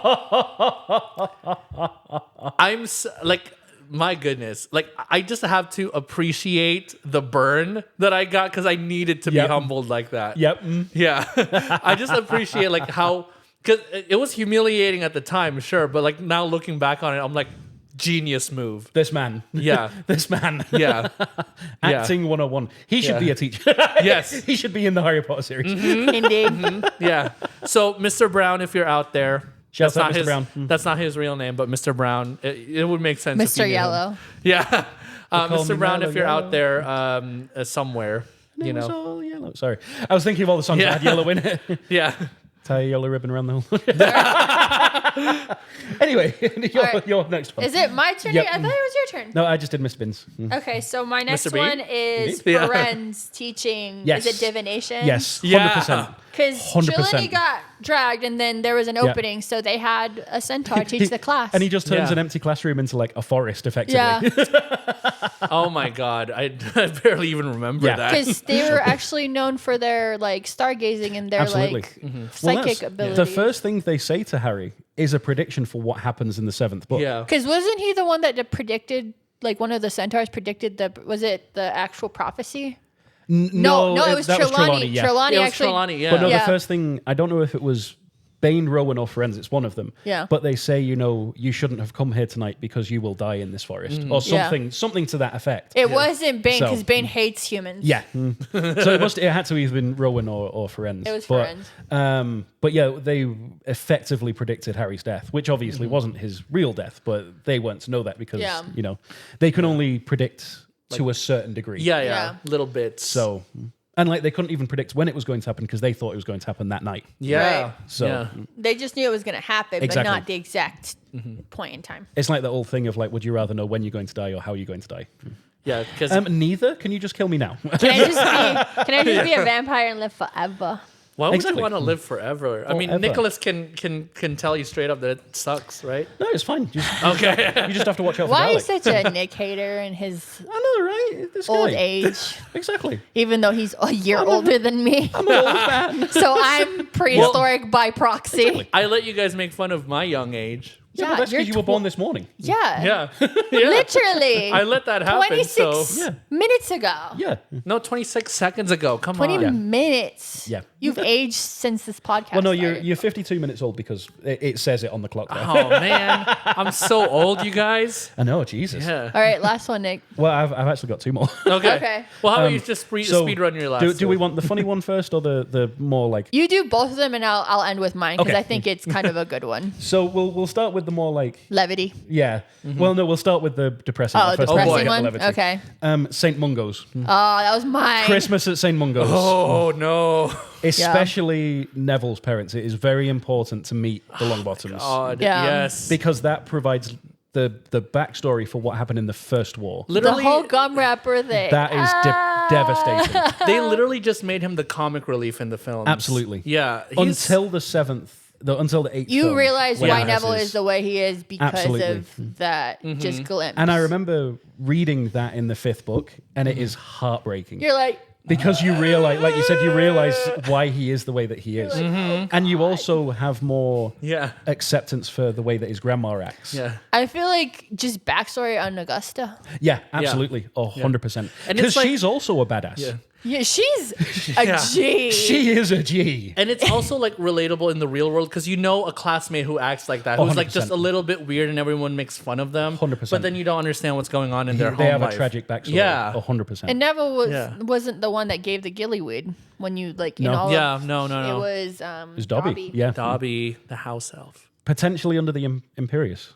Like. My goodness, like I just have to appreciate the burn that I got because I needed to be Yep. humbled like that. Yep. Yeah, I just appreciate like how, because it was humiliating at the time, sure, but like now looking back on it, I'm like, genius move. This man. Yeah. This man. Yeah, Acting 101. He should Yeah. be a teacher. Yes. He should be in the Harry Potter series. Indeed. yeah. So Mr. Brown, if you're out there, Shout that's out not Mr. his. Brown. That's not his real name, but Mr. Brown. It would make sense. if you Mr. knew him. Yellow. Yeah, call Mr. me Brown, Mellow if you're Yellow. out there somewhere, It you was know, all yellow. Sorry. I was thinking of all the songs Yeah. that had yellow in it. yeah. Tie a yellow ribbon around the whole. Anyway, right. your next one. Is it my turn? Yep. I thought it was your turn. No, I just did Miss Bins. Okay, so my next Mr. B? one is Indeed. Yeah. Ferenz teaching. Yes. Is it divination? Yes, Yeah. 100%. Because 100%. Trelawney got dragged, and then there was an opening, so they had a centaur teach the class. And he just turns Yeah. an empty classroom into like a forest, effectively. yeah, Oh my God, I barely even remember Yeah. that. because they were actually known for their like stargazing and their Absolutely. like Well, psychic that's- ability. The first thing they say to Harry is a prediction for what happens in the seventh book. Yeah. Because wasn't he the one that predicted? Like one of the centaurs predicted was it the actual prophecy? No, it was that Trelawney. yeah. Trelawney It was actually. Trelawney, yeah. But no, Yeah. the first thing, I don't know if it was Bane, Rowan, or Ferenz, it's one of them. Yeah. But they say, you shouldn't have come here tonight because you will die in this forest. Or Yeah. something to that effect. It wasn't Bane So- because Bane hates humans. Yeah. So it had to either been Rowan or Ferenz. It was But yeah, they effectively predicted Harry's death, which obviously wasn't his real death, but they weren't to know that because, Yeah. they can only predict to a certain degree. Yeah, Yeah. little bits. So, and like they couldn't even predict when it was going to happen because they thought it was going to happen that night. yeah, Right. So- yeah. They just knew it was going to happen, Exactly. but not the exact point in time. It's like the old thing of like, would you rather know when you're going to die or how you're going to die? Yeah, because Neither. Can you just kill me now? Can I just be a vampire and live forever? why would Exactly. you want to live forever? I mean, Forever. Nicholas can tell you straight up that it sucks, right? No, it's fine. Okay. You just have to watch out for Why garlic. is such a Nick hater in his I know, right? This old guy. age? Exactly. Even though he's a year older than me. I'm an old man. So I'm prehistoric by proxy. I let you guys make fun of my young age. Yeah, but that's you're because you were born this morning. Yeah. Yeah, yeah. Literally. I let that happen. 26 So Yeah. minutes ago. Yeah. no, 26 seconds ago. Come 20 on. minutes. Yeah. You've aged since this podcast. Well, no, started. you're 52 minutes old because it says it on the clock there. Oh man, I'm so old, you guys. I know, Jesus. Yeah. All right, last one, Nick. Well, I've actually got two more. Okay. Okay. Well, how about you just So, speed run your last? Do we one? want the funny one first or the more like? You do both of them, and I'll end with mine because Okay. I think it's kind of a good one. So we'll start with the more like Levity. yeah. Well, no, we'll start with the depressing. Oh, one first, depressing then we'll get one? the levity. Okay. Saint Mungo's. Oh, that was mine. Christmas at St. Mungo's. Oh no. Especially Neville's parents. It is very important to meet the Longbottoms God. Yeah. Yes. because that provides the backstory for what happened in the First War. The Literally, whole gum wrapper thing. That is devastating. they literally just made him the comic relief in the film. Absolutely. Yeah. Until the seventh, until the eighth. You film, realize when why he has Neville his- is the way he is because Absolutely. of that just glimpse. And I remember reading that in the fifth book, and it is heartbreaking. You're like, because you realize, like you said, you realize why he is the way that he is, and you also have more Yeah. acceptance for the way that his grandma acts. Yeah. I feel like just backstory on Augusta. Yeah, absolutely, 100%. And Because it's like- she's also a badass. Yeah. Yeah, she's a Yeah. G. She is a G. And it's also like relatable in the real world because you know a classmate who acts like that, who's like just 100%. a little bit weird and everyone makes fun of them. 100%. But then you don't understand what's going on in their home They have life. a tragic backstory. Yeah. 100%. And Neville Yeah. wasn't the one that gave the gillyweed when you like in No. all Yeah, of, no. It was It's Dobby. Yeah. Dobby, the house elf. Potentially under the Imperius.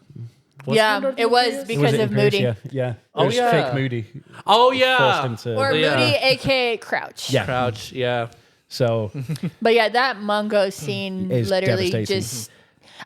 Was yeah, under the it was Imperius? because Was it of Imperius? Moody. Yeah. Yeah. Oh, It was yeah. fake Moody. Oh Forced yeah. him to. Or Yeah. Moody, aka Crouch. Yeah. Crouch, yeah. So But yeah, that Mungo scene Is literally devastating. just.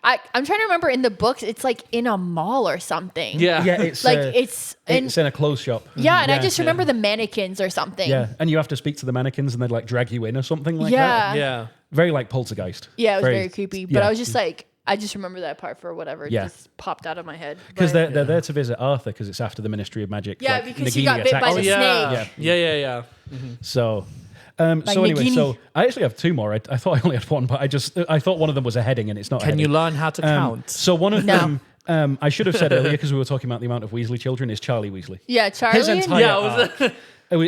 I'm trying to remember in the books, it's like in a mall or something. Yeah. yeah, it's Like it's in. it's in a clothes shop. Yeah, and I Yeah. just remember the mannequins or something. Yeah, and you have to speak to the mannequins, and they'd like drag you in or something like Yeah. that. Yeah. Very like Poltergeist. Yeah, it was very creepy. But yeah. I was just like, I just remember that part for whatever. It Yeah. just popped out of my head. Because But- they're there to visit Arthur because it's after the Ministry of Magic. Yeah, like, because he Nagini got bit by attacks the him. Yeah. snake. Yeah. So, so anyway, Nagini. so I actually have two more. I thought I only had one, but I thought one of them was a heading, and it's not. a Can you heading. learn how to count? So one of No. them, I should have said earlier because we were talking about the amount of Weasley children, is Charlie Weasley. Yeah, Charlie. His entire Yeah, it was arc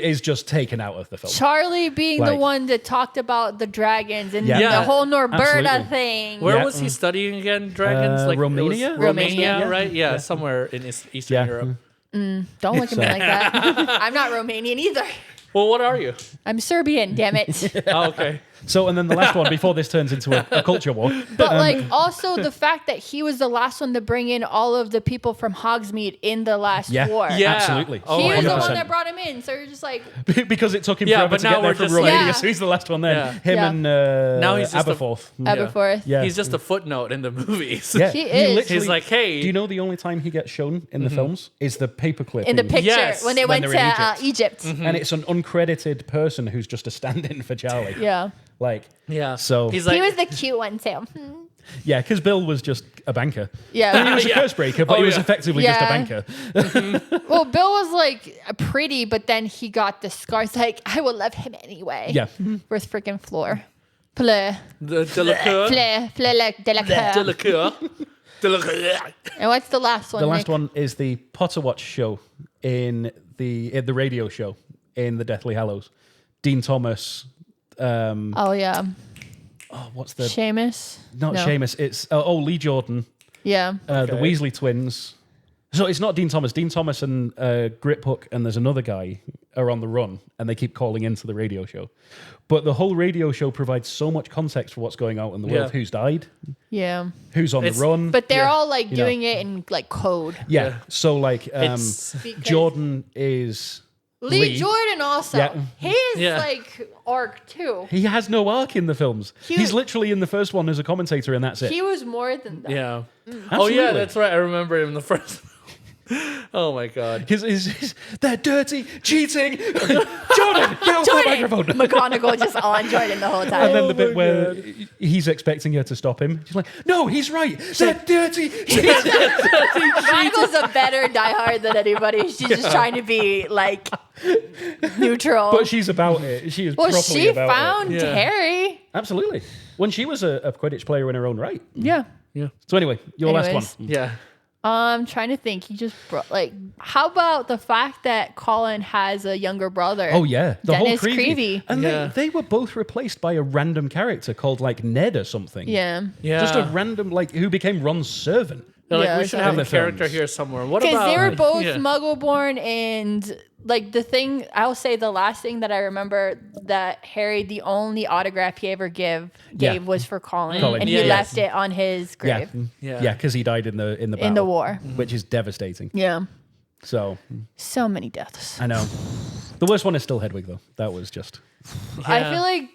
is just taken out of the film. Charlie being the Like- one that talked about the dragons and Yeah. the Yeah. whole Norberta Absolutely. thing. Where Yeah. was he studying again? Dragons, like it was Romania? Romania, Yeah. right? Yeah, somewhere in Eastern Yeah. Europe. Don't look at me like that. I'm not Romanian either. Well, what are you? I'm Serbian, damn it. Oh, okay. So, and then the last one before this turns into a culture war. But like also the fact that he was the last one to bring in all of the people from Hogsmeade in the last Yeah. war. Yeah, Absolutely. Oh, He my was the God. one that brought him in. So you're just like, Because it took him Yeah, forever but to now get there we're from just Romania, like- so he's the last one then. Yeah. Him Yeah. and Now he's just a- Aberforth. Aberforth. Yeah. He's just a footnote in the movies. Yeah. He is. literally- He's like, hey. Do you know the only time he gets shown in the films is the paperclip In the picture Yes, when they when went they're to in Egypt. Egypt. and it's an uncredited person who's just a stand-in for Charlie. Yeah. Like, Yeah. So- he's like, He was the cute one too. yeah, because Bill was just a banker. Yeah. He was a Yeah. curse breaker, but Oh, he was yeah. effectively just a Yeah. banker. Well, Bill was like pretty, but then he got the scars. Like, I will love him anyway. Yeah. Where's freaking Floor? Pleh. the Delacour. Pleh. Pleh like Delacour. Delacour. Delacour. And what's the last one? The last Nick? one is the Potter Watch show in the radio show in the Deathly Hallows. Dean Thomas. Oh, yeah. What's the Seamus? not No. Seamus? It's Lee Jordan. Yeah. The Weasley twins. So it's not Dean Thomas. Dean Thomas and Griphook and there's another guy are on the run and they keep calling into the radio show. But the whole radio show provides so much context for what's going on in the world. Yeah. Who's died? Yeah. Who's on It's- the run? But they're Yeah. all like know. doing it in like code. yeah. So like It's- Because Jordan is Lee Jordan also. Yeah. He's Yeah. like arc too. he has no arc in the films. He- He's literally in the first one as a commentator and that's it. He was more than that. Yeah. Oh Absolutely. yeah, that's right. I remember him in the first. Oh my god. They're dirty, cheating. Jordan, get off the microphone. McGonagall just on Jordan the whole time. And then the bit where he's expecting her to stop him. She's like, no, he's right. They're dirty. McGonagall's a better diehard than anybody. She's just trying to be like neutral. But she's about it. She is well, properly she about found Yeah. Harry. Absolutely. When she was a Quidditch player in her own right. Yeah. So anyway, your last Anyways. one. Yeah. I'm trying to think. He just brought like. How about the fact that Colin has a younger brother? Oh yeah, the Dennis whole Creevy. And Yeah. they were both replaced by a random character called like Ned or something. Yeah. Yeah. Just a random like who became Ron's servant. They're like, Yeah, we it's should not have in a the character films. here somewhere. What Because about? they were both Yeah. Muggle-born, and like the thing, I'll say the last thing that I remember that Harry, the only autograph he ever gave was for Colin, Colin. and Yeah, he yeah. left it on his grave Yeah. Yeah, because he died in the battle, in the war. which is devastating. Yeah, So so many deaths. I know. The worst one is still Hedwig though. That was just I feel like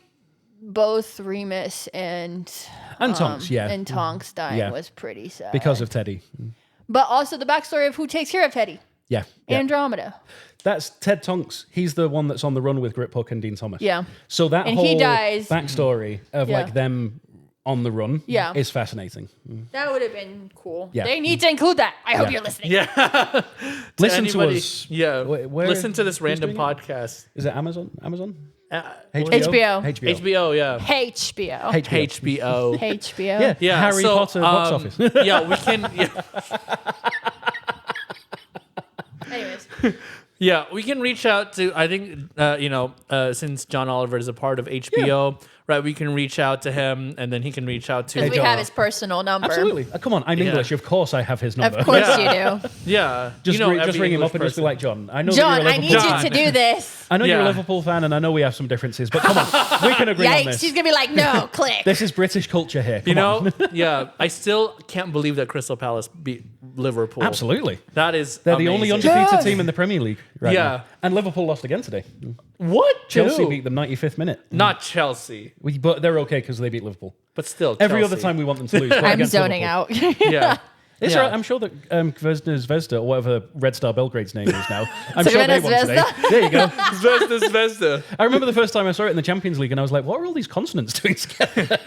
both Remus and Tonks, yeah, and Tonks dying Yeah. was pretty sad because of Teddy. but also the backstory of who takes care of Teddy. Yeah, yeah. Andromeda. That's Ted Tonks. He's the one that's on the run with Griphook and Dean Thomas. Yeah. So that And whole he dies. backstory of Yeah. like them on the run Yeah. is fascinating. That would have been cool. Yeah. They need to include that. I hope Yeah. you're listening. Yeah. Listen anybody- to us. Yeah. Where- Listen to this who's random doing it? podcast. Is it Amazon? HBO. HBO, yeah. HBO. HBO. HBO. Yeah. Yeah, Harry so, Potter box office. Yeah, we can. Yeah, Anyways. yeah, we can reach out to. I think since John Oliver is a part of HBO, right? We can reach out to him, and then he can reach out to. Because we have his personal number. Absolutely. Come on, I'm Yeah. English. Of course I have his number. Of course Yeah. you do. Yeah, Just, you know just every ring him English up and just be person. like, John, I know John, that I you're a need Liverpool you to do this. I know you're a Yeah. Liverpool fan, and I know we have some differences, but come on, we can agree on Yikes. this. He's going to be like, no, click. This is British culture here. You Come on. know, yeah, I still can't believe that Crystal Palace beat Liverpool. Absolutely. That is They're the only amazing. undefeated team in the Premier League right Yeah. now. And Liverpool lost again today. What? Chelsea Dude. beat them 95th minute. Not Chelsea, But they're okay because they beat Liverpool. but still. Every Chelsea. other time we want them to lose. but I'm against zoning Liverpool. out. Yeah. It's Yeah. right. I'm sure that Vesna Zvezda, or whatever Red Star Belgrade's name is now, I'm sure they Crvena won today. Zvezda? There you go. Zvezda. I remember the first time I saw it in the Champions League, and I was like, what are all these consonants doing together?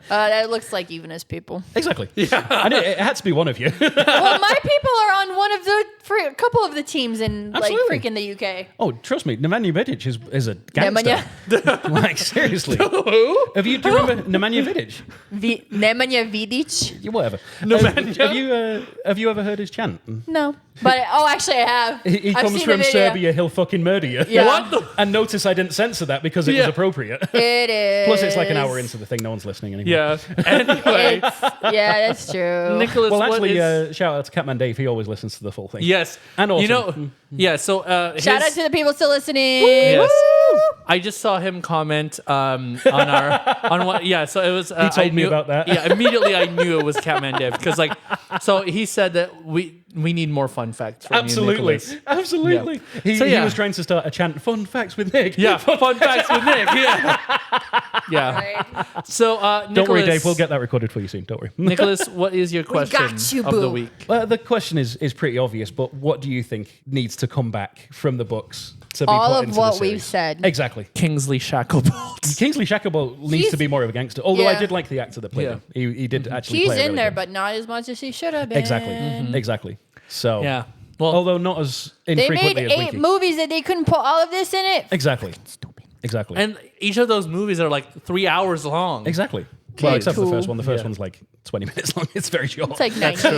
That looks like even as people. Exactly. Yeah. And it had to be one of you. Well, my people are on one of the, for a couple of the teams in like Absolutely. freaking the UK. Oh, trust me, Nemanja Vidic is a gangster. Nemanja, Like, seriously. Who? Do you remember Nemanja Vidic? Nemanja Vidic? Yeah, whatever. Nemanja? Have you ever heard his chant? No. But, actually I have. He I've comes seen the from video. Serbia, he'll fucking murder you. Yeah. What the? And notice I didn't censor that because it was Yeah. appropriate. It is. Plus, it's like an hour into the thing, no one's listening anymore. Yeah. Anyway, Yeah, that's true. Nicholas. Well, what actually, is- shout out to Catman Dave. He always listens to the full thing. yes, And awesome. you know, yeah. So Shout out to the people still listening. Yes. I just saw him comment on what. Yeah, so it was. He told me about that. Yeah, immediately I knew it was Catman Dev because so he said that we need more fun facts. From Absolutely. You, Nicholas. Absolutely. Yeah. He, So, he yeah. was trying to start a chant, fun facts with Nick. Yeah, fun facts with Nick. Yeah, yeah. Right. So Nicholas, Don't worry, Dave. We'll get that recorded for you soon. Don't worry. Nicholas, what is your question got you, of the boo. week? The question is pretty obvious, but what do you think needs to come back from the books to be All put of into what the we've series? said. Exactly. Kingsley Shacklebolt. Kingsley Shacklebolt needs He's- to be more of a gangster. Although I Yeah. did like the actor that played Yeah. him. He did actually He's play it in really there, good. but not as much as he should have been. Exactly. Exactly. So, Yeah. Well, although not as They infrequently made as 8 Winky. movies that they couldn't put all of this in it. Exactly. Exactly. and each of those movies are like 3 hours long. exactly. Well, except for the cool. first one. The first Yeah. one's like 20 minutes long. It's very short. It's like 90.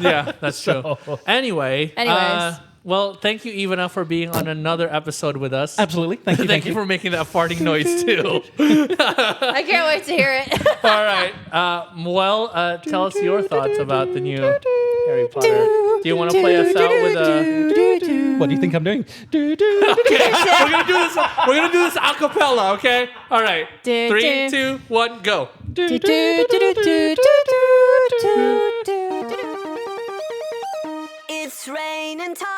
Yeah, that's true. Anyway. Anyways. Well, thank you, Ivana, for being on another episode with us. Absolutely. Thank you. Thank you for making that farting noise too. I can't wait to hear it. All right. Tell us your thoughts about the new Harry Potter. Do you want to play us out with a? What do you think I'm doing? We're gonna do this. We're gonna do this a cappella. Okay. All right. 3, 2, 1, go. It's raining time.